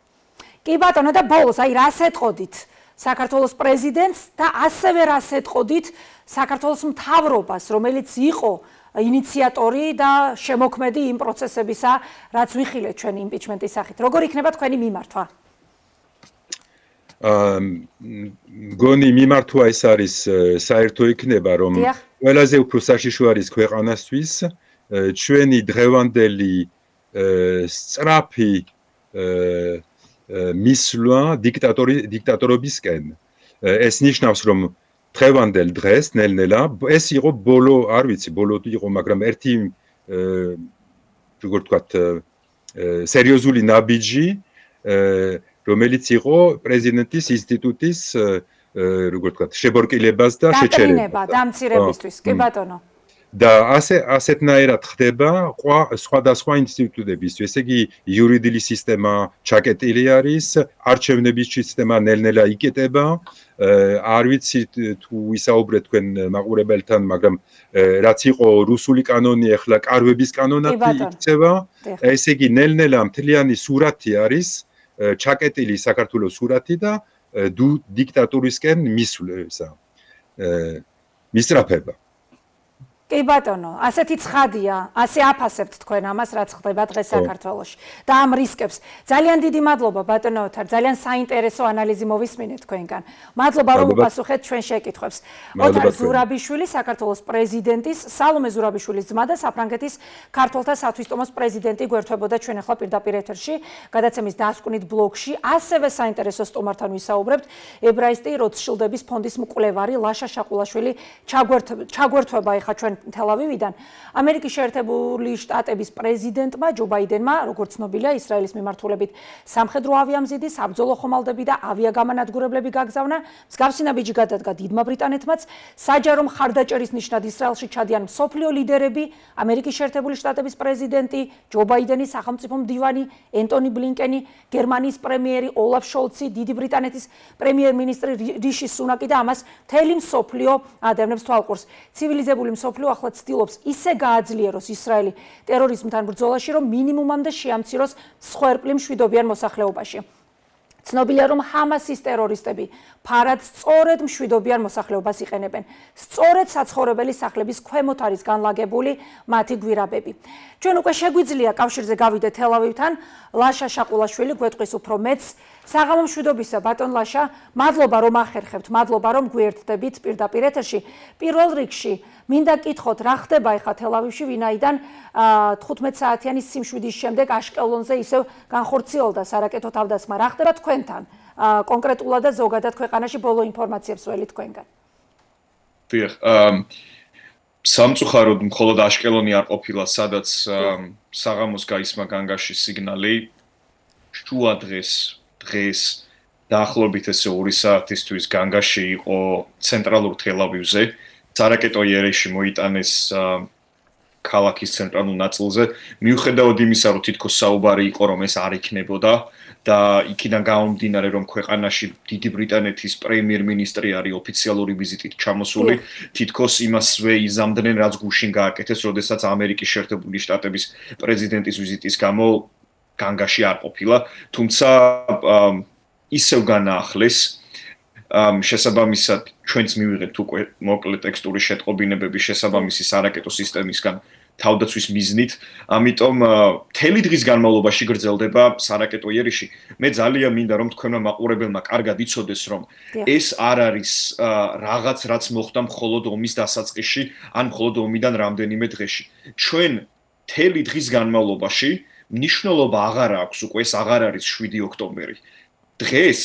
კი ბატონო და ბოლოს, აი რას ეტყოდით საქართველოს პრეზიდენტს და ასევე რას ეტყოდით საქართველოს მთავრობას, რომელიც იყო ინიციატორი და შემოქმედი იმ პროცესებისა, რაც ვიხილეთ ჩვენ იმპიჩმენტის სახით. როგორ იქნება თქვენი მიმართვა? გონი მიმართვა ეს არის საერთო იქნება რომ ყველაზე უფრო საშიშო არის ქვეყანასთვის ჩვენი დღევანდელი სწრაფი მისვლა დიქტატორობისკენ. ეს ნიშნავს რომ დღევანდელ დღეს ნელ-ნელა ეს იყო ბოლო, არ ვიცი, ბოლო იყო, მაგრამ ერთი როგორ ვთქვათ სერიოზული ნაბიჯი რომელიც იყო პრეზიდენტის ინსტიტუტის როგორ ვთქვათ შებორკილებას და შეჩერება დამცირებისთვის. კი ბატონო. და ასეთნაირად ხდება სხვადასხვა ინსტიტუტებისთვის. ესე იგი იურიდიული სისტემა ჩაკეტილი არის, არჩევნების სისტემა ნელ-ნელა იკეტება. არ ვიცი თუ ვისაუბრეთ თქვენ მაყურებელთან, მაგრამ რაც იყო რუსული კანონი, ახლა კარვების კანონად იქცევა. ესე იგი ნელ-ნელა მთლიანი სურათი არის ჩაკეტილი საქართველოს სურათი და დიქტატურისკენ მისწრაფება. კი ბატონო, ასეთი ცხადია, ასე აფასებთ თქვენ ამას, რაც ხდება დღეს საქართველოში და ამ რისკებს. ძალიან დიდი მადლობა ბატონო ოთარ, ძალიან საინტერესო ანალიზი მოვისმინეთ თქვენგან. მადლობა რომ უპასუხეთ ჩვენ შეკითხვებს. ოთარ ზურაბიშვილი, საქართველოს პრეზიდენტის, სალომე ზურაბიშვილის ძმა და საფრანგეთის ქართველთა სათვისტომოს პრეზიდენტი გვერდებოდა ჩვენ ახლა პირდაპირ ეთერში, გადაცემის დასკვნით ბლოგში. ასევე საინტერესო სტუმართან ვისაუბრებთ, ებრაისტი როტშილდების ფონდის მკვლევარი ლაშა შაყულაშვილი ჩაგვერთვება ახლა ჩვენ თელ-ავივიდან. ამერიკის შეერთებული შტატების პრეზიდენტმა ჯო ბაიდენმა, როგორც ცნობილია, ისრაელის მიმართულებით სამხედრო ავიამზიდი, საბრძოლო ხომალდები და ავიაგამანადგურებლები გაგზავნა. მსგავსი ნაბიჯი გადადგა დიდმა ბრიტანეთმაც. საჯარო მხარდაჭერის ნიშნად ისრაელში ჩადიან მსოფლიო ლიდერები, ამერიკის შეერთებული შტატების პრეზიდენტი ჯო ბაიდენი, სახელმწიფო მდივანი ენტონი ბლინკენი, გერმანიის პრემიერი ოლაფ შოლცი, დიდი ბრიტანეთის პრემიერ-მინისტრი რიში სუნაკი და ამას მთელი მსოფლიო ადევნებს თვალყურს. ცივილიზებული მსოფლიო ახლა ცდილობს ისე გააძლიეროს ისრაელი ტერორიზმთან ბრძოლაში, რომ მინიმუმამდე შეამციროს მსხვერპლი მშვიდობიან მოსახლეობაში. ცნობილია, რომ ჰამასის ტერორისტები ფარად სწორედ მშვიდობიან მოსახლეობას იყენებენ. სწორედ საცხოვრებელი სახლების ქვემოთ არის განლაგებული მათი გვირაბები. ჩვენ უკვე შეგვიძლია კავშირზე გავიდეთ თელ-ავივთან. ლაშა შაყულაშვილი გვეტყვის უფრო მეც. საღამო მშვიდობისა ბატონ ლაშა, მადლობა რომ ახერხებთ, მადლობა რომ გვერდდებით პირდაპირ ეთერში. პირველ რიგში მინდა კითხოთ, რა ხდება ახლა თელ-ავივში, ვინაიდან 15 საათიანი სიმშვიდის შემდეგ აშკელონზე ისევ განხორციელდა სარაკეტო თავდასხმა. რა ხდება თქვენთან? კონკრეტულად და ზოგადად ქვეყანაში ბოლო ინფორმაციებს ველით თქვენგან. დიახ, სამწუხაროდ მხოლოდ აშკელონი არ ყოფილა, სადაც საღამოს გაისმა განგაში სიგნალი. შუა დღეს დაახლოებით ესე 2 საათისთვის განგაში იყო ცენტრალურ თელ-ავივზე. სარაკეტო იერიში მოიტანეს ქალაქის ცენტრალურ ნაწილზე. მიუხედავად იმისა, რომ თითქოს საუბარი იყო, რომ ეს არ იქნებოდა და იქიდან გამომდინარე რომ ქვეყანაში დიდი ბრიტანეთის პრემიერ-მინისტრი არის ოფიციალური ვიზიტით ჩამოსული, თითქოს იმასვე იზამდნენ რაც გუშინ გააკეთეს, როდესაც ამერიკის შეერთებული შტატების პრეზიდენტის ვიზიტის გამო განგაში არ ყოფილა, თუმცა ისევ განაახლეს შესაბამისად ჩვენც მივიღეთ უკვე მოკლე ტექსტური შეტყობინებები შესაბამისი სარაკეტო სისტემისგან თავდაცვის მიზნით, ამიტომ მთელი დღის განმავლობაში გრძელდება სარაკეტო იერიში. მე ძალიან მინდა რომ თქვენმა მაყურებელმა კარგად იცოდეს, რომ ეს არ არის რაღაც რაც მოხდა მხოლოდ ომის დასაწყისში, ან მხოლოდ ომიდან რამდენიმე დღეში. ჩვენ მთელი დღის განმავლობაში მნიშვნელობა აღარ აქვს, უკვე ეს აღარ არის 7 ოქტომბერი. დღეს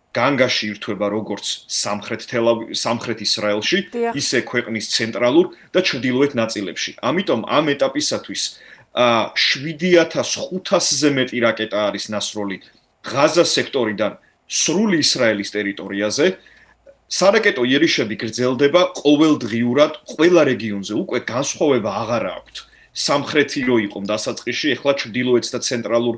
განგაში ირთვება როგორც სამხრეთ ისრაელში, ისე ქვეყნის ცენტრალურ და ჩრდილოეთ ნაწილებში. ამიტომ ამ ეტაპისათვის 7500-ზე მეტი რაკეტა არის ნასროლი ღაზას სექტორიდან სრული ისრაელის ტერიტორიაზე. სარაკეტო იერიშები გრძელდება ყოველდღიურად ყველა რეგიონზე. უკვე განსხვავება აღარ აქვს. სამხრეთი რო იყო დასაწყისში, ეხლა ჩრდილოეთს და ცენტრალურ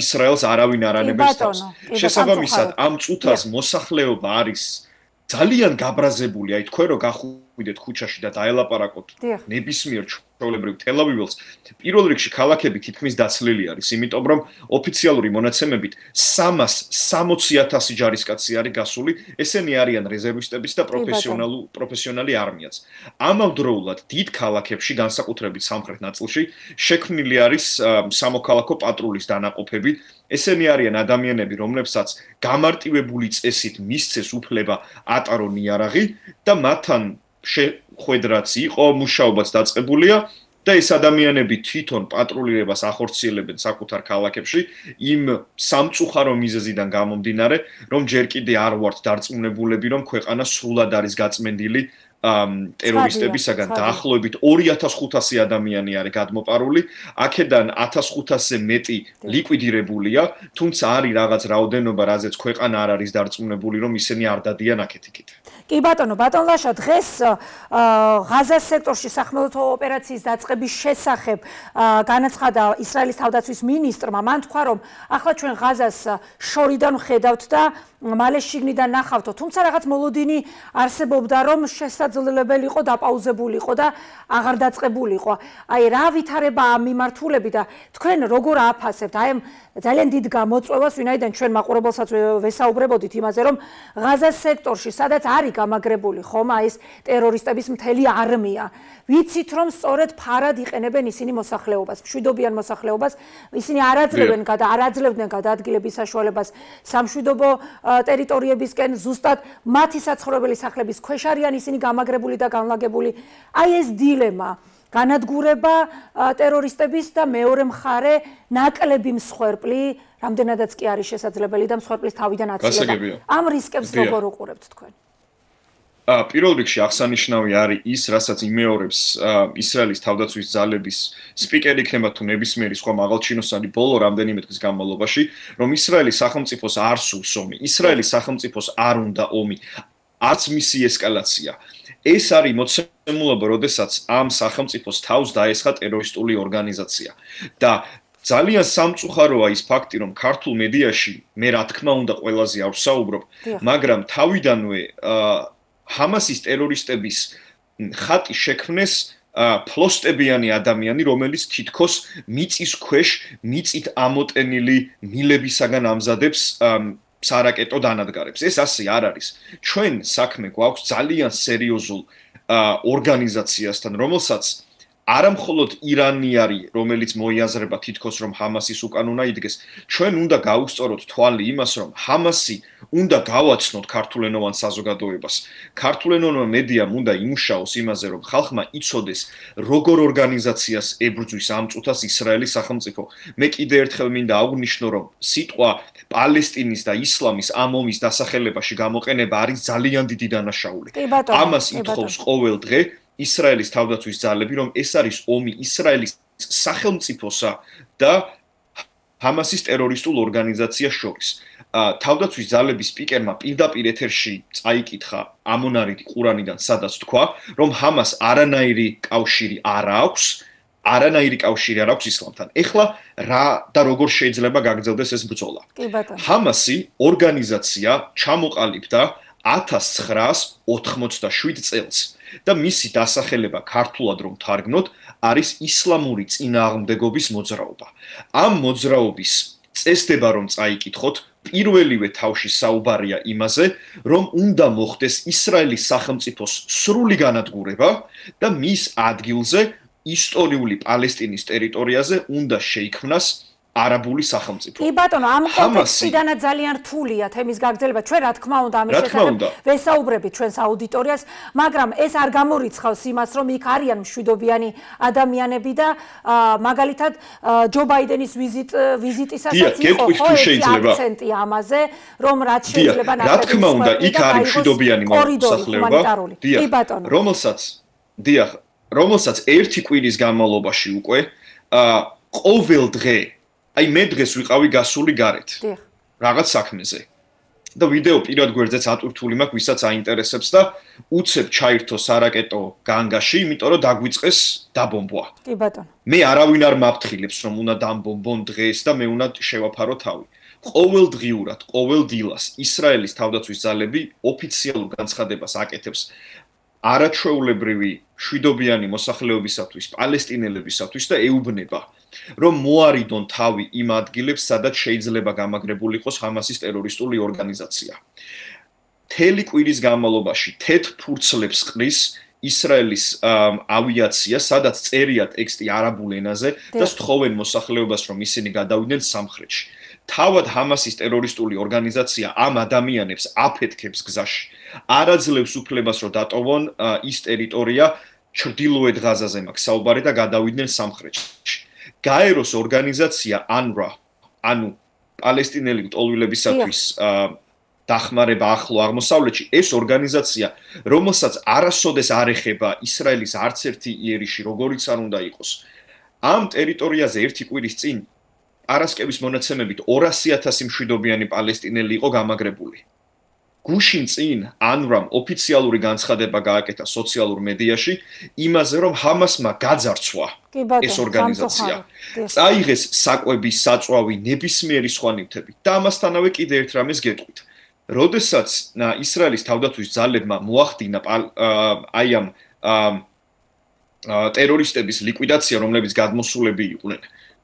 ისრაელს არავინ არ ანებებს თავს. შესაბამისად, ამ წუთას მოსახლეობა არის ძალიან გაბრაზებული, აი თქვენ რო გახუდეთ ქუჩაში და დაელაპარაკოთ ნებისმიერ ჩვეულებრივ თელ-ავივილს, პირველ რიგში ქალაქები თითქმის დაცლილი არის, იმიტომ რომ ოფიციალური მონაცემებით 360,000 ჯარისკაცი არის გასული, ესენი არიან რეზერვისტების და პროფესიონალი არმიაც. ამავდროულად დიდ ქალაქებში, განსაკუთრებით სამხრეთ ნაწილში, შექმნილი არის სამოქალაქო პატრულის დანაყოფები. ესენი არიან ადამიანები, რომლებსაც გამარტივებული წესით მისცეს უფლება ატარონ იარაღი და მათთან შეხვედრაც იყო, მუშაობაც დაწყებულია და ეს ადამიანები თვითონ პატრულირებას ახორციელებენ საკუთარ ქალაქებში იმ სამწუხარო მიზეზიდან გამომდინარე, რომ ჯერ კიდე არ ვართ დარწმუნებულები, რომ ქვეყანა სრულად არის გაწმენდილი ტერორისტებისაგან. დაახლოებით 2500 ადამიანი არის გადმოპარული, აქედან 1500-ზე მეტი ლიკვიდირებულია, თუმცა არის რაღაც რაოდენობა, რაზეც ქვეყანა არ არის დარწმუნებული, რომ ისინი არ დადიან აქეთ-იქით. კი ბატონო, ბატონ ლაშა, დღეს ღაზას სექტორში სახმელეთო ოპერაციის დაწყების შესახებ განაცხადა ისრაელის თავდაცვის მინისტრმა. მან თქვა, რომ ახლა ჩვენ ღაზას შორიდან ვხედავთ და მალე შიგნიდან ნახავთო, თუმცა რაღაც მოლოდინი არსებობდა, რომ შესაძლებელი იყო დაპაუზებულიყო და აღარ დაწყებულიყო. აი რა ვითარება ამ მიმართულებით და თქვენ როგორ აფასებთ აი ამ ძალიან დიდ გამოწვევას, ვინაიდან ჩვენ მაყურებელსაც ვესაუბრებოდით იმაზე, რომ ღაზას სექტორში, სადაც არის გამაგრებული ხომ აი ეს ტერორისტების მთელი არმია, ვიცით რომ სწორედ ფარად იყენებენ ისინი მოსახლეობას, მშვიდობიან მოსახლეობას, ისინი არ აძლევდნენ გადაადგილების საშუალებას სამშვიდობო ტერიტორიებისკენ, ზუსტად მათი საცხოვრებელი სახლების ქვეშ არიან ისინი გამაგრებული და განლაგებული. აი ეს დილემა განადგურება ტერორისტების და მეორე მხარე ნაკლები მსხვერპლი, რამდენადაც კი არის შესაძლებელი და მსხვერპლის თავიდან აცილება. ამ რისკებს როგორ უყურებთ თქვენ? პირველ რიგში აღსანიშნავი არის ის, რასაც იმეორებს ისრაელის თავდაცვის ძალების სპიკერი იქნება თუ ნებისმიერი სხვა მაღალჩინოსანი ბოლო რამდენიმე დღის განმავლობაში, რომ ისრაელის სახელმწიფოს არ სურს ომი, ისრაელის სახელმწიფოს არ უნდა ომი, არც მისი ესკალაცია. ეს არის მოცემულობა, როდესაც ამ სახელმწიფოს თავს დაესხა ტერორისტული ორგანიზაცია და ძალიან სამწუხაროა ის ფაქტი, რომ ქართულ მედიაში მე რა თქმა უნდა ყველაზე არ ვსაუბრობ, მაგრამ თავიდანვე ჰამასის ტერორისტების ხატი შექმნეს ფლოსტებიანი ადამიანი, რომელიც თითქოს მიწის ქვეშ მიწით ამოტენილი მილებისაგან ამზადებს სარაკეტო დანადგარებს. ეს ასე არ არის. ჩვენ საქმე გვაქვს ძალიან სერიოზულ ორგანიზაციასთან, რომელსაც არა მხოლოდ ირანი არის, რომელიც მოიაზრება თითქოს რომ ჰამასის უკან უნდა იდგეს. ჩვენ უნდა გავუსწოროთ თვალი იმას, რომ ჰამასი უნდა გავაცნოთ ქართულენოვან საზოგადოებას. ქართულენოვან მედიამ უნდა იმუშაოს იმაზე, რომ ხალხმა იცოდეს, როგორ ორგანიზაციას ებრძვის ამ წუთას ისრაელის სახელმწიფო. მე კიდე ერთხელ მინდა აღვნიშნო, რომ სიტყვა პალესტინის და ისლამის ამ ომის დასახელებაში გამოყენება არის ძალიან დიდი დანაშაული. ამას ითხოვს ყოველ დღე ისრაელის თავდაცვის ძალები, რომ ეს არის ომი ისრაელის სახელმწიფოსა და ჰამასის ტერორისტულ ორგანიზაციას შორის. თავდაცვის ძალების სპიკერმა პირდაპირ ეთერში წაიკითხა ამონარიდი ყურანიდან, სადაც თქვა, რომ ჰამას არანაირი კავშირი არ აქვს არანაირი კავშირი არ აქვს ისლამთან. ეხლა რა და როგორ შეიძლება გაგრძელდეს ეს ბრძოლა? ჰამასი ორგანიზაცია ჩამოყალიბდა 1987 წელს და მისი დასახელება ქართულად რომ თარგმნოთ არის ისლამური წინააღმდეგობის მოძრაობა. ამ მოძრაობის წესდება რომ წაიკითხოთ, პირველივე თავში საუბარია იმაზე, რომ უნდა მოხდეს ისრაელის სახელმწიფოს სრული განადგურება და მის ადგილზე ისტორიული პალესტინის ტერიტორიაზე უნდა შეიქმნას არაბული სახელმწიფო. კი ბატონო, ამ კონტექსტიდანაც ძალიან რთულია თემის გაგრძელება. ჩვენ რა თქმა უნდა ამის შესახებ ვესაუბრებით ჩვენს აუდიტორიას, მაგრამ ეს არ გამორიცხავს იმას, რომ იქ არიან მშვიდობიანი ადამიანები და მაგალითად ჯო ბაიდენის ვიზიტისასაც იყო აქცენტი ამაზე, რომ რაც შეიძლება რა თქმა უნდა იქ არის მშვიდობიანი მოსახლეობა, კი ბატონო, რომელსაც ერთი კვირის განმავლობაში უკვე ყოველ დღე აი მე დღეს ვიყავი გასული გარეთ. რაღაც საქმეზე. და ვიდეო პირად გვერდზეც ატვირთული მაქვს, ვისაც აინტერესებს და უცებ ჩაირთო სარაკეტო განგაში, იმიტომ რომ დაგვიწყეს დაბომბვა. კი ბატონო. მე არავინ არ მაფრთხილებს, რომ უნდა დამბომბონ დღეს და მე უნდა შევაფარო თავი. ყოველდღიურად, ყოველ დილას ისრაელის თავდაცვის ძალები ოფიციალურ განცხადებას აკეთებს არაჩვეულებრივი მშვიდობიანი მოსახლეობისათვის, პალესტინელებისათვის და ეუბნება რომ მოარიდონ თავი იმ ადგილებს, სადაც შეიძლება გამაგრებული იყოს ჰამასის ტერორისტული ორგანიზაცია. მთელი კვირის განმავლობაში თეთრ ფურცლებს ყრის ისრაელის ავიაცია, სადაც წერია ტექსტი არაბულ ენაზე და სთხოვენ მოსახლეობას, რომ ისინი გადავიდნენ სამხრეთში. თავად ჰამასის ტერორისტული ორგანიზაცია ამ ადამიანებს აფეთქებს გზაში. არ აძლევს უფლებას, რომ დატოვონ ის ტერიტორია ჩრდილოეთ ღაზაზე მაქვს საუბარი და გადავიდნენ სამხრეთში. გაეროს ორგანიზაცია UNRWA, ანუ პალესტინელი მტოლვილებისათვის დახმარება ახლო აღმოსავლეთში, ეს ორგანიზაცია, რომელსაც არასოდეს არ ეხება ისრაელის არც ერთი იერიში, როგორიც არ უნდა იყოს. ამ ტერიტორიაზე ერთი კვირის წინ არასკევის მონაცემებით 200,000 მშვიდობიანი პალესტინელი იყო გამაგრებული. გუშინ წინ UNRWA-მ ოფიციალური განცხადება გააკეთა სოციალურ მედიაში იმაზე, რომ ჰამასმა გაძარცვა ეს ორგანიზაცია. წაიღეს საკვების საწვავი, ნებისმიერი სხვა ნივთები და ამასთანავე კიდე ერთ რამეს გეტყვით. როდესაც ისრაელის თავდაცვის ძალებმა მოახდინა აი ამ ტერორისტების ლიკვიდაცია, რომლებიც გადმოსულები იყვნენ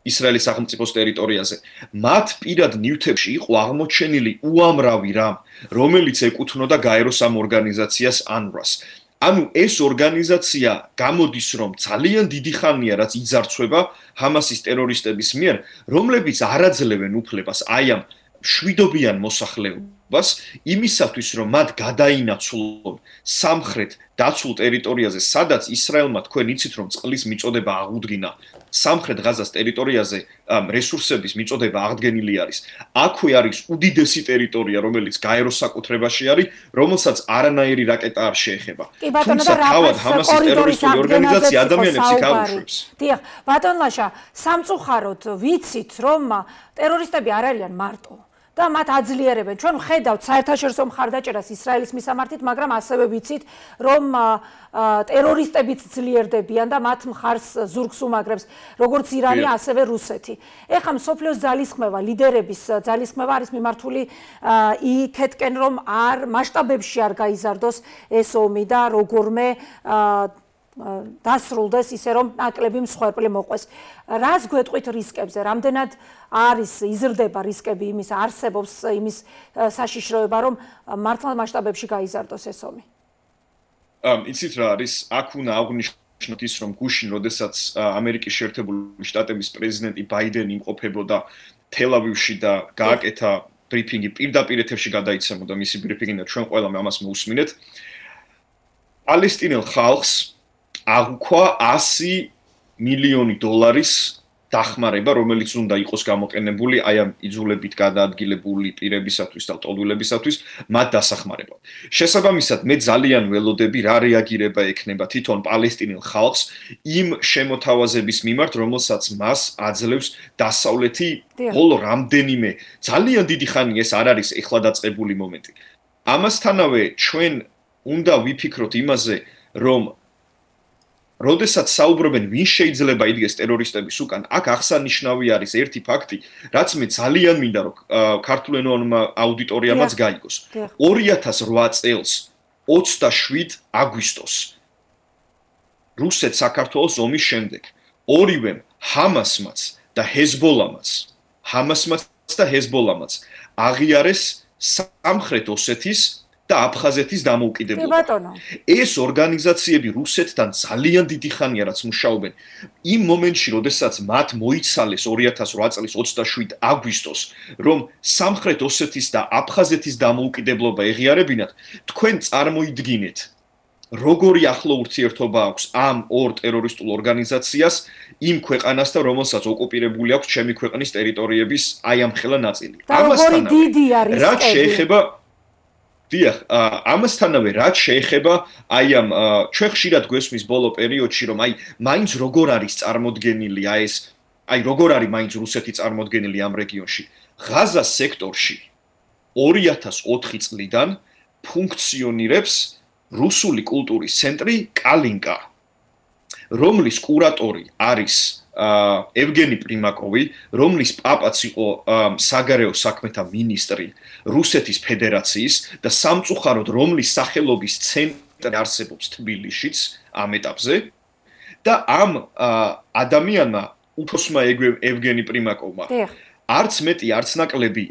ისრაელის სახელმწიფოს ტერიტორიაზე, მათ პირად ნივთებში იყო აღმოჩენილი უამრავი რამ, რომელიც ეკუთვნოდა გაეროს ამ ორგანიზაციას UNRWA-ს. ანუ ეს ორგანიზაცია გამოდის, რომ ძალიან დიდი ხანია, რაც იძარცვება ჰამასის ტერორისტების მიერ, რომლებიც არ აძლევენ უფლებას აი ამ მშვიდობიან მოსახლეობას იმისათვის, რომ მათ გადაინაცვლონ სამხრეთ დაცულ ტერიტორიაზე, სადაც ისრაელმა თქვენ იცით, რომ წყლის მიწოდება აღუდგინა სამხრეთ ღაზას ტერიტორიაზე რესურსების მიწოდება აღდგენილი არის. აქვე არის უდიდესი ტერიტორია, რომელიც გაეროს საკუთრებაში არის, რომელსაც არანაირი რაკეტა არ შეეხება. თუმცა თავად ჰამასის ტერორისტული ორგანიზაცია ადამიანებს იქ აუშვებს. დიახ, ბატონ ლაშა, სამწუხაროდ ვიცით, რომ ტერორისტები არ არიან მარტო. და მათ აძლიერებენ. ჩვენ ვხედავთ საერთაშორისო მხარდაჭერას ისრაელის მისამართით, მაგრამ ასევე ვიცით, რომ ტერორისტებიც ძლიერდებიან და მათ მხარს ზურგს უმაგრებს, როგორც ირანი, ასევე რუსეთი. ეხლა მსოფლიოს ძალისხმევა, ლიდერების ძალისხმევა არის მიმართული იქეთკენ, რომ არ მასშტაბებში არ გაიზარდოს ეს ომი და როგორმე დასრულდეს ისე რომ ნაკლები მსხვერპლი მოყვეს. რას გვეტყვით რისკებზე? რამდენად არის იზრდება რისკები იმის არსებობს იმის საშიშროება რომ მართლა მასშტაბებში გაიზარდოს ეს ომი? იცით რა არის? აქ უნდა აღვნიშნოთ ის რომ გუშინ როდესაც ამერიკის შეერთებული შტატების პრეზიდენტი ბაიდენი იმყოფებოდა თელ-ავივში და გააკეთა ბრიფინგი პირდაპირ ეთერში გადაიცემოდა მისი ბრიფინგი და ჩვენ ყველამ ამას მოусმინეთ. პალესტინელ ხალხს აღქვა 100 მილიონი დოლარის დახმარება, რომელიც უნდა იყოს გამოყენებული აი ამ იძულებით გადაადგილებული პირებისათვის და ტოლვილებისათვის მათ დასახმარებლად. შესაბამისად, მე ძალიან ველოდები რა რეაგირება ექნება თვითონ პალესტინელ ხალხს იმ შემოთავაზების მიმართ, რომელსაც მას აძლევს დასავლეთი ბოლო რამდენიმე ძალიან დიდი ხანი ეს არ არის ეხლა დაწყებული მომენტი. ამასთანავე ჩვენ უნდა ვიფიქროთ იმაზე, რომ როდესაც საუბრობენ ვინ შეიძლება იდგეს ტერორისტების უკან, აქ აღსანიშნავი არის ერთი ფაქტი, რაც მე ძალიან მინდა რომ ქართულენოვანმა აუდიტორიამაც გაიგოს. 2008 წელს 27 აგვისტოს რუსეთ-საქართველოს ომის შემდეგ ორივემ ჰამასმაც და ჰეზბოლამაც აღიარეს სამხრეთ ოსეთის და აფხაზეთის დამოუკიდებლობა. ეს ორგანიზაციები რუსეთთან ძალიან დიდი ხანია რაც მუშაობენ. იმ მომენტში, როდესაც მათ მოიცალეს 2008 წლის 27 აგვისტოს, რომ სამხრეთ ოსეთის და აფხაზეთის დამოუკიდებლობა ეღიარებინათ, თქვენ წარმოიდგინეთ, როგორი ახლო ურთიერთობა აქვს ამ ორ ტერორისტულ ორგანიზაციას იმ ქვეყანასთან, რომელსაც ოკუპირებული აქვს ჩემი ქვეყნის ტერიტორიების აი ამ ხელა ნაწილი. რაც შეეხება ამასთანავე რაც შეეხება აი ამ ჩვენ ხშირად გვესმის ბოლო პერიოდში რომ აი მაინც როგორ არის წარმოდგენილი როგორ არის მაინც რუსეთი წარმოდგენილი ამ რეგიონში ღაზას სექტორში 2004 წლიდან ფუნქციონირებს რუსული კულტურის ცენტრი კალინკა რომლის კურატორი არის ევგენი პრიმაკოვი, რომლის პაპაც იყო საგარეო საქმეთა მინისტრი რუსეთის ფედერაციის და სამწუხაროდ რომლის სახელობის ცენტრი არსებობს თბილისშიც ამ ეტაპზე და ამ ადამიანმა უფროსმა ევგენი პრიმაკოვმა არც მეტი არც ნაკლები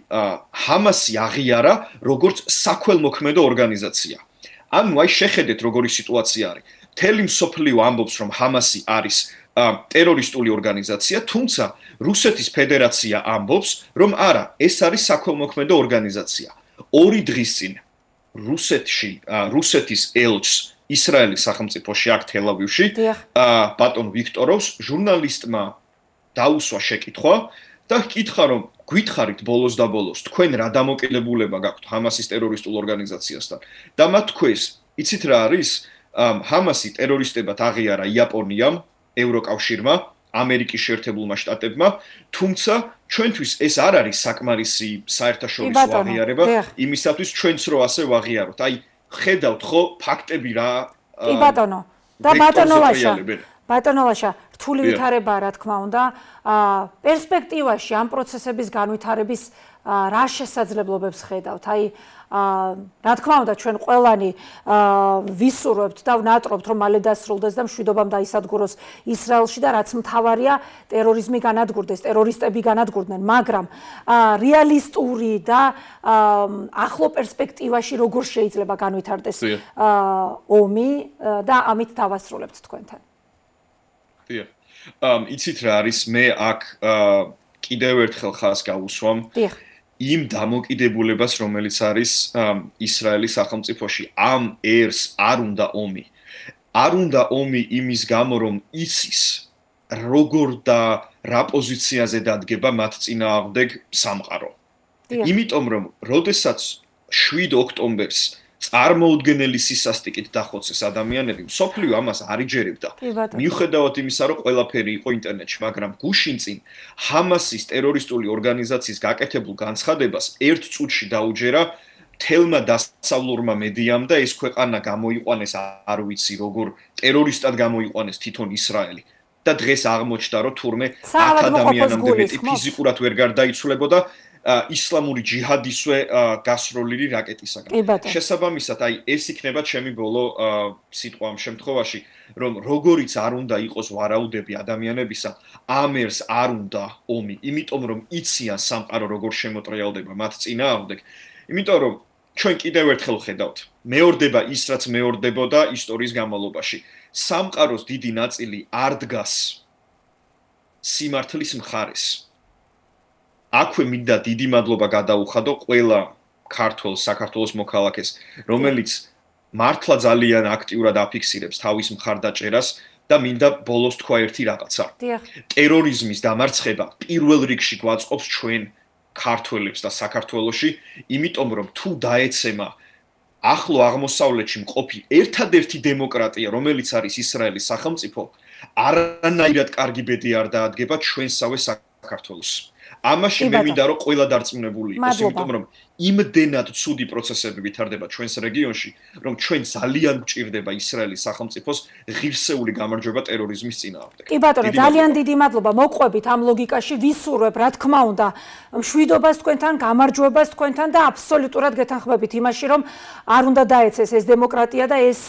ჰამასი აღიარა როგორც საქველმოქმედო ორგანიზაცია. ანუ აი შეხედეთ როგორი სიტუაცია არის. მთელი მსოფლიო ამბობს რომ ჰამასი არის ტერორისტული ორგანიზაცია, თუმცა რუსეთის ფედერაცია ამბობს, რომ არა, ეს არის საქველმოქმედო ორგანიზაცია. 2 დღის წინ რუსეთის ელჩს ისრაელის სახელმწიფოში აქ თელ-ავივში, ბატონ ვიქტოროვს ჟურნალისტმა დაუსვა შეკითხვა და ჰკითხა, რომ გითხარით ბოლოს და ბოლოს, თქვენ რა დამოკიდებულება გაქვთ ჰამასის ტერორისტულ ორგანიზაციასთან? და მათ თქვეს, იცით რა არის? ჰამასი ტერორისტებად აღიარა იაპონიამ, ევროკავშირმა, ამერიკის შეერთებულმა შტატებმა, თუმცა ჩვენთვის ეს არ არის საკმარისი საერთაშორისო აღიარება, იმისათვის ჩვენც რო ასე ვაღიაროთ. აი, ხედავთ ხო ფაქტები რა? კი ბატონო. და ბატონოვაშა, რთული ვითარებაა რა თქმა უნდა. პერსპექტივაში ამ პროცესების განვითარების რა შესაძლებლობებს ხედავთ? აი რა თქმა უნდა ჩვენ ყველანი ვისურვებთ და ვნატრობთ რომ მალე დასრულდეს და მშვიდობამ დაისადგუროს ისრაელში და რაც მთავარია ტერორიზმი განადგურდეს, ტერორისტები განადგურდნენ, მაგრამ რეალისტური და ახლო პერსპექტივაში როგორ შეიძლება განვითარდეს ომი და ამით დავასრულებთ თქვენთან. დიახ. იცით რა არის მე აქ კიდევ ერთხელ ხაზს გავუსვამ. დიახ. იმ დამოკიდებულებას, რომელიც არის ისრაელის სახელმწიფოში, ამ ერს არ უნდა ომი. არ უნდა ომი იმის გამო, რომ იცის როგორ და რა პოზიციაზე დადგება მათ წინააღმდეგ სამყარო. იმიტომ რომ, როდესაც 7 ოქტომბერს წარმოუდგენელი სისასტიკით დახოცეს ადამიანები, მსოფლიო ამას არ იჯერებდა. მიუხედავად იმისა, რომ ყველაფერი იყო ინტერნეტში, მაგრამ გუშინ წინ ჰამასის ტერორისტული ორგანიზაციის გაკეთებულ განცხადებას 1 წუთში დაუჯერა თელმა დასავლურმა მედიამ და ეს ქვეყანა გამოიყვანეს არ ვიცი როგორ ტერორისტად გამოიყვანეს თვითონ ისრაელი. და დღეს აღმოჩნდა, რომ თურმე 10 ადამიანამდე მეტი ფიზიკურად ვერ გარდაიცვლებოდა ისლამური ჯიჰადისვე გასროლილი რაკეტისაგან. შესაბამისად, აი ეს იქნება ჩემი ბოლო სიტყვა ამ შემთხვევაში, რომ როგორიც არ უნდა იყოს ვარაუდები ადამიანებისა, ამ ერს არ უნდა ომი, იმიტომ რომ იციან სამყარო როგორ შემოტრიალდება მათ წინააღმდეგ. იმიტომ რომ ჩვენ კიდევ ერთხელ ხედავთ, მეორდება ის, რაც მეორდებოდა ისტორიის განმავლობაში. სამყაროს დიდი ნაწილი არ დგას სიმართლის მხარეს. აქვე მინდა დიდი მადლობა გადაუხადო ყველა ქართველ საქართველოს მოქალაქეს, რომელიც მართლა ძალიან აქტიურად აფიქსირებს თავის მხარდაჭერას და მინდა ბოლოს თქვა ერთი რაღაცა. ტერორიზმის დამარცხება პირველ რიგში გვაწყობს ჩვენ ქართველებს და საქართველოში, იმიტომ რომ თუ დაეცემა ახლო აღმოსავლეთში მყოფი ერთადერთი დემოკრატია, რომელიც არის ისრაელის სახელმწიფო, არანაირად კარგი ბედი არ დაადგება ჩვენსავე საქართველოს. ამაში მე მინდა რომ ყველა დარწმუნებული იყოს, იმიტომ რომ იმდენად ცუდი პროცესები ვითარდება ჩვენს რეგიონში, რომ ჩვენ ძალიან გვჭირდება ისრაელის სახელმწიფოს ღირსეული გამარჯვება ტერორიზმის წინააღმდეგ. კი ბატონო, ძალიან დიდი მადლობა. მოყვებით ამ ლოგიკაში, ვისურვებ, რა თქმა უნდა, მშვიდობას თქვენთან, გამარჯვებას თქვენთან და აბსოლუტურად გეთანხმებით იმაში, რომ არ უნდა დაეცეს ეს დემოკრატია და ეს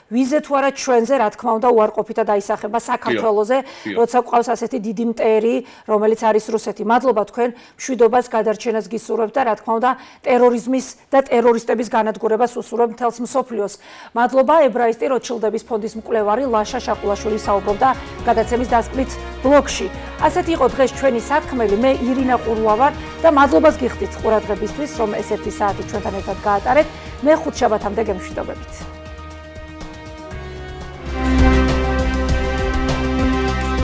ვიზე თუ არა ჩვენზე, რა თქმა უნდა, უარყოფითად აისახება საქართველოზე, როცა ყავს ასეთი დიდი მტერი, რომელიც არის რუსეთი. მადლობა თქვენ, მშვიდობას, გადარჩენას გისურვებთ და რა თქმა უნდა, ტერორიზმის და ტერორისტების განადგურებას უსურვებ მთელს მსოფლიოს. მადლობა ებრაისტი როჩილდების ფონდის მკვლევარი ლაშა შაყულაშვილი საუბრობდა გადაცემის დასკვნით ბლოგში. ასეთი იყო დღეს ჩვენი სათქმელი, მე ირინა ყურლა ვარ და მადლობას გიხდით ყურადღებისთვის, რომ ეს 1 საათი ჩვენთან ერთად გაატარეთ. მე ხუთშაბათამდე გემშვიდობებით.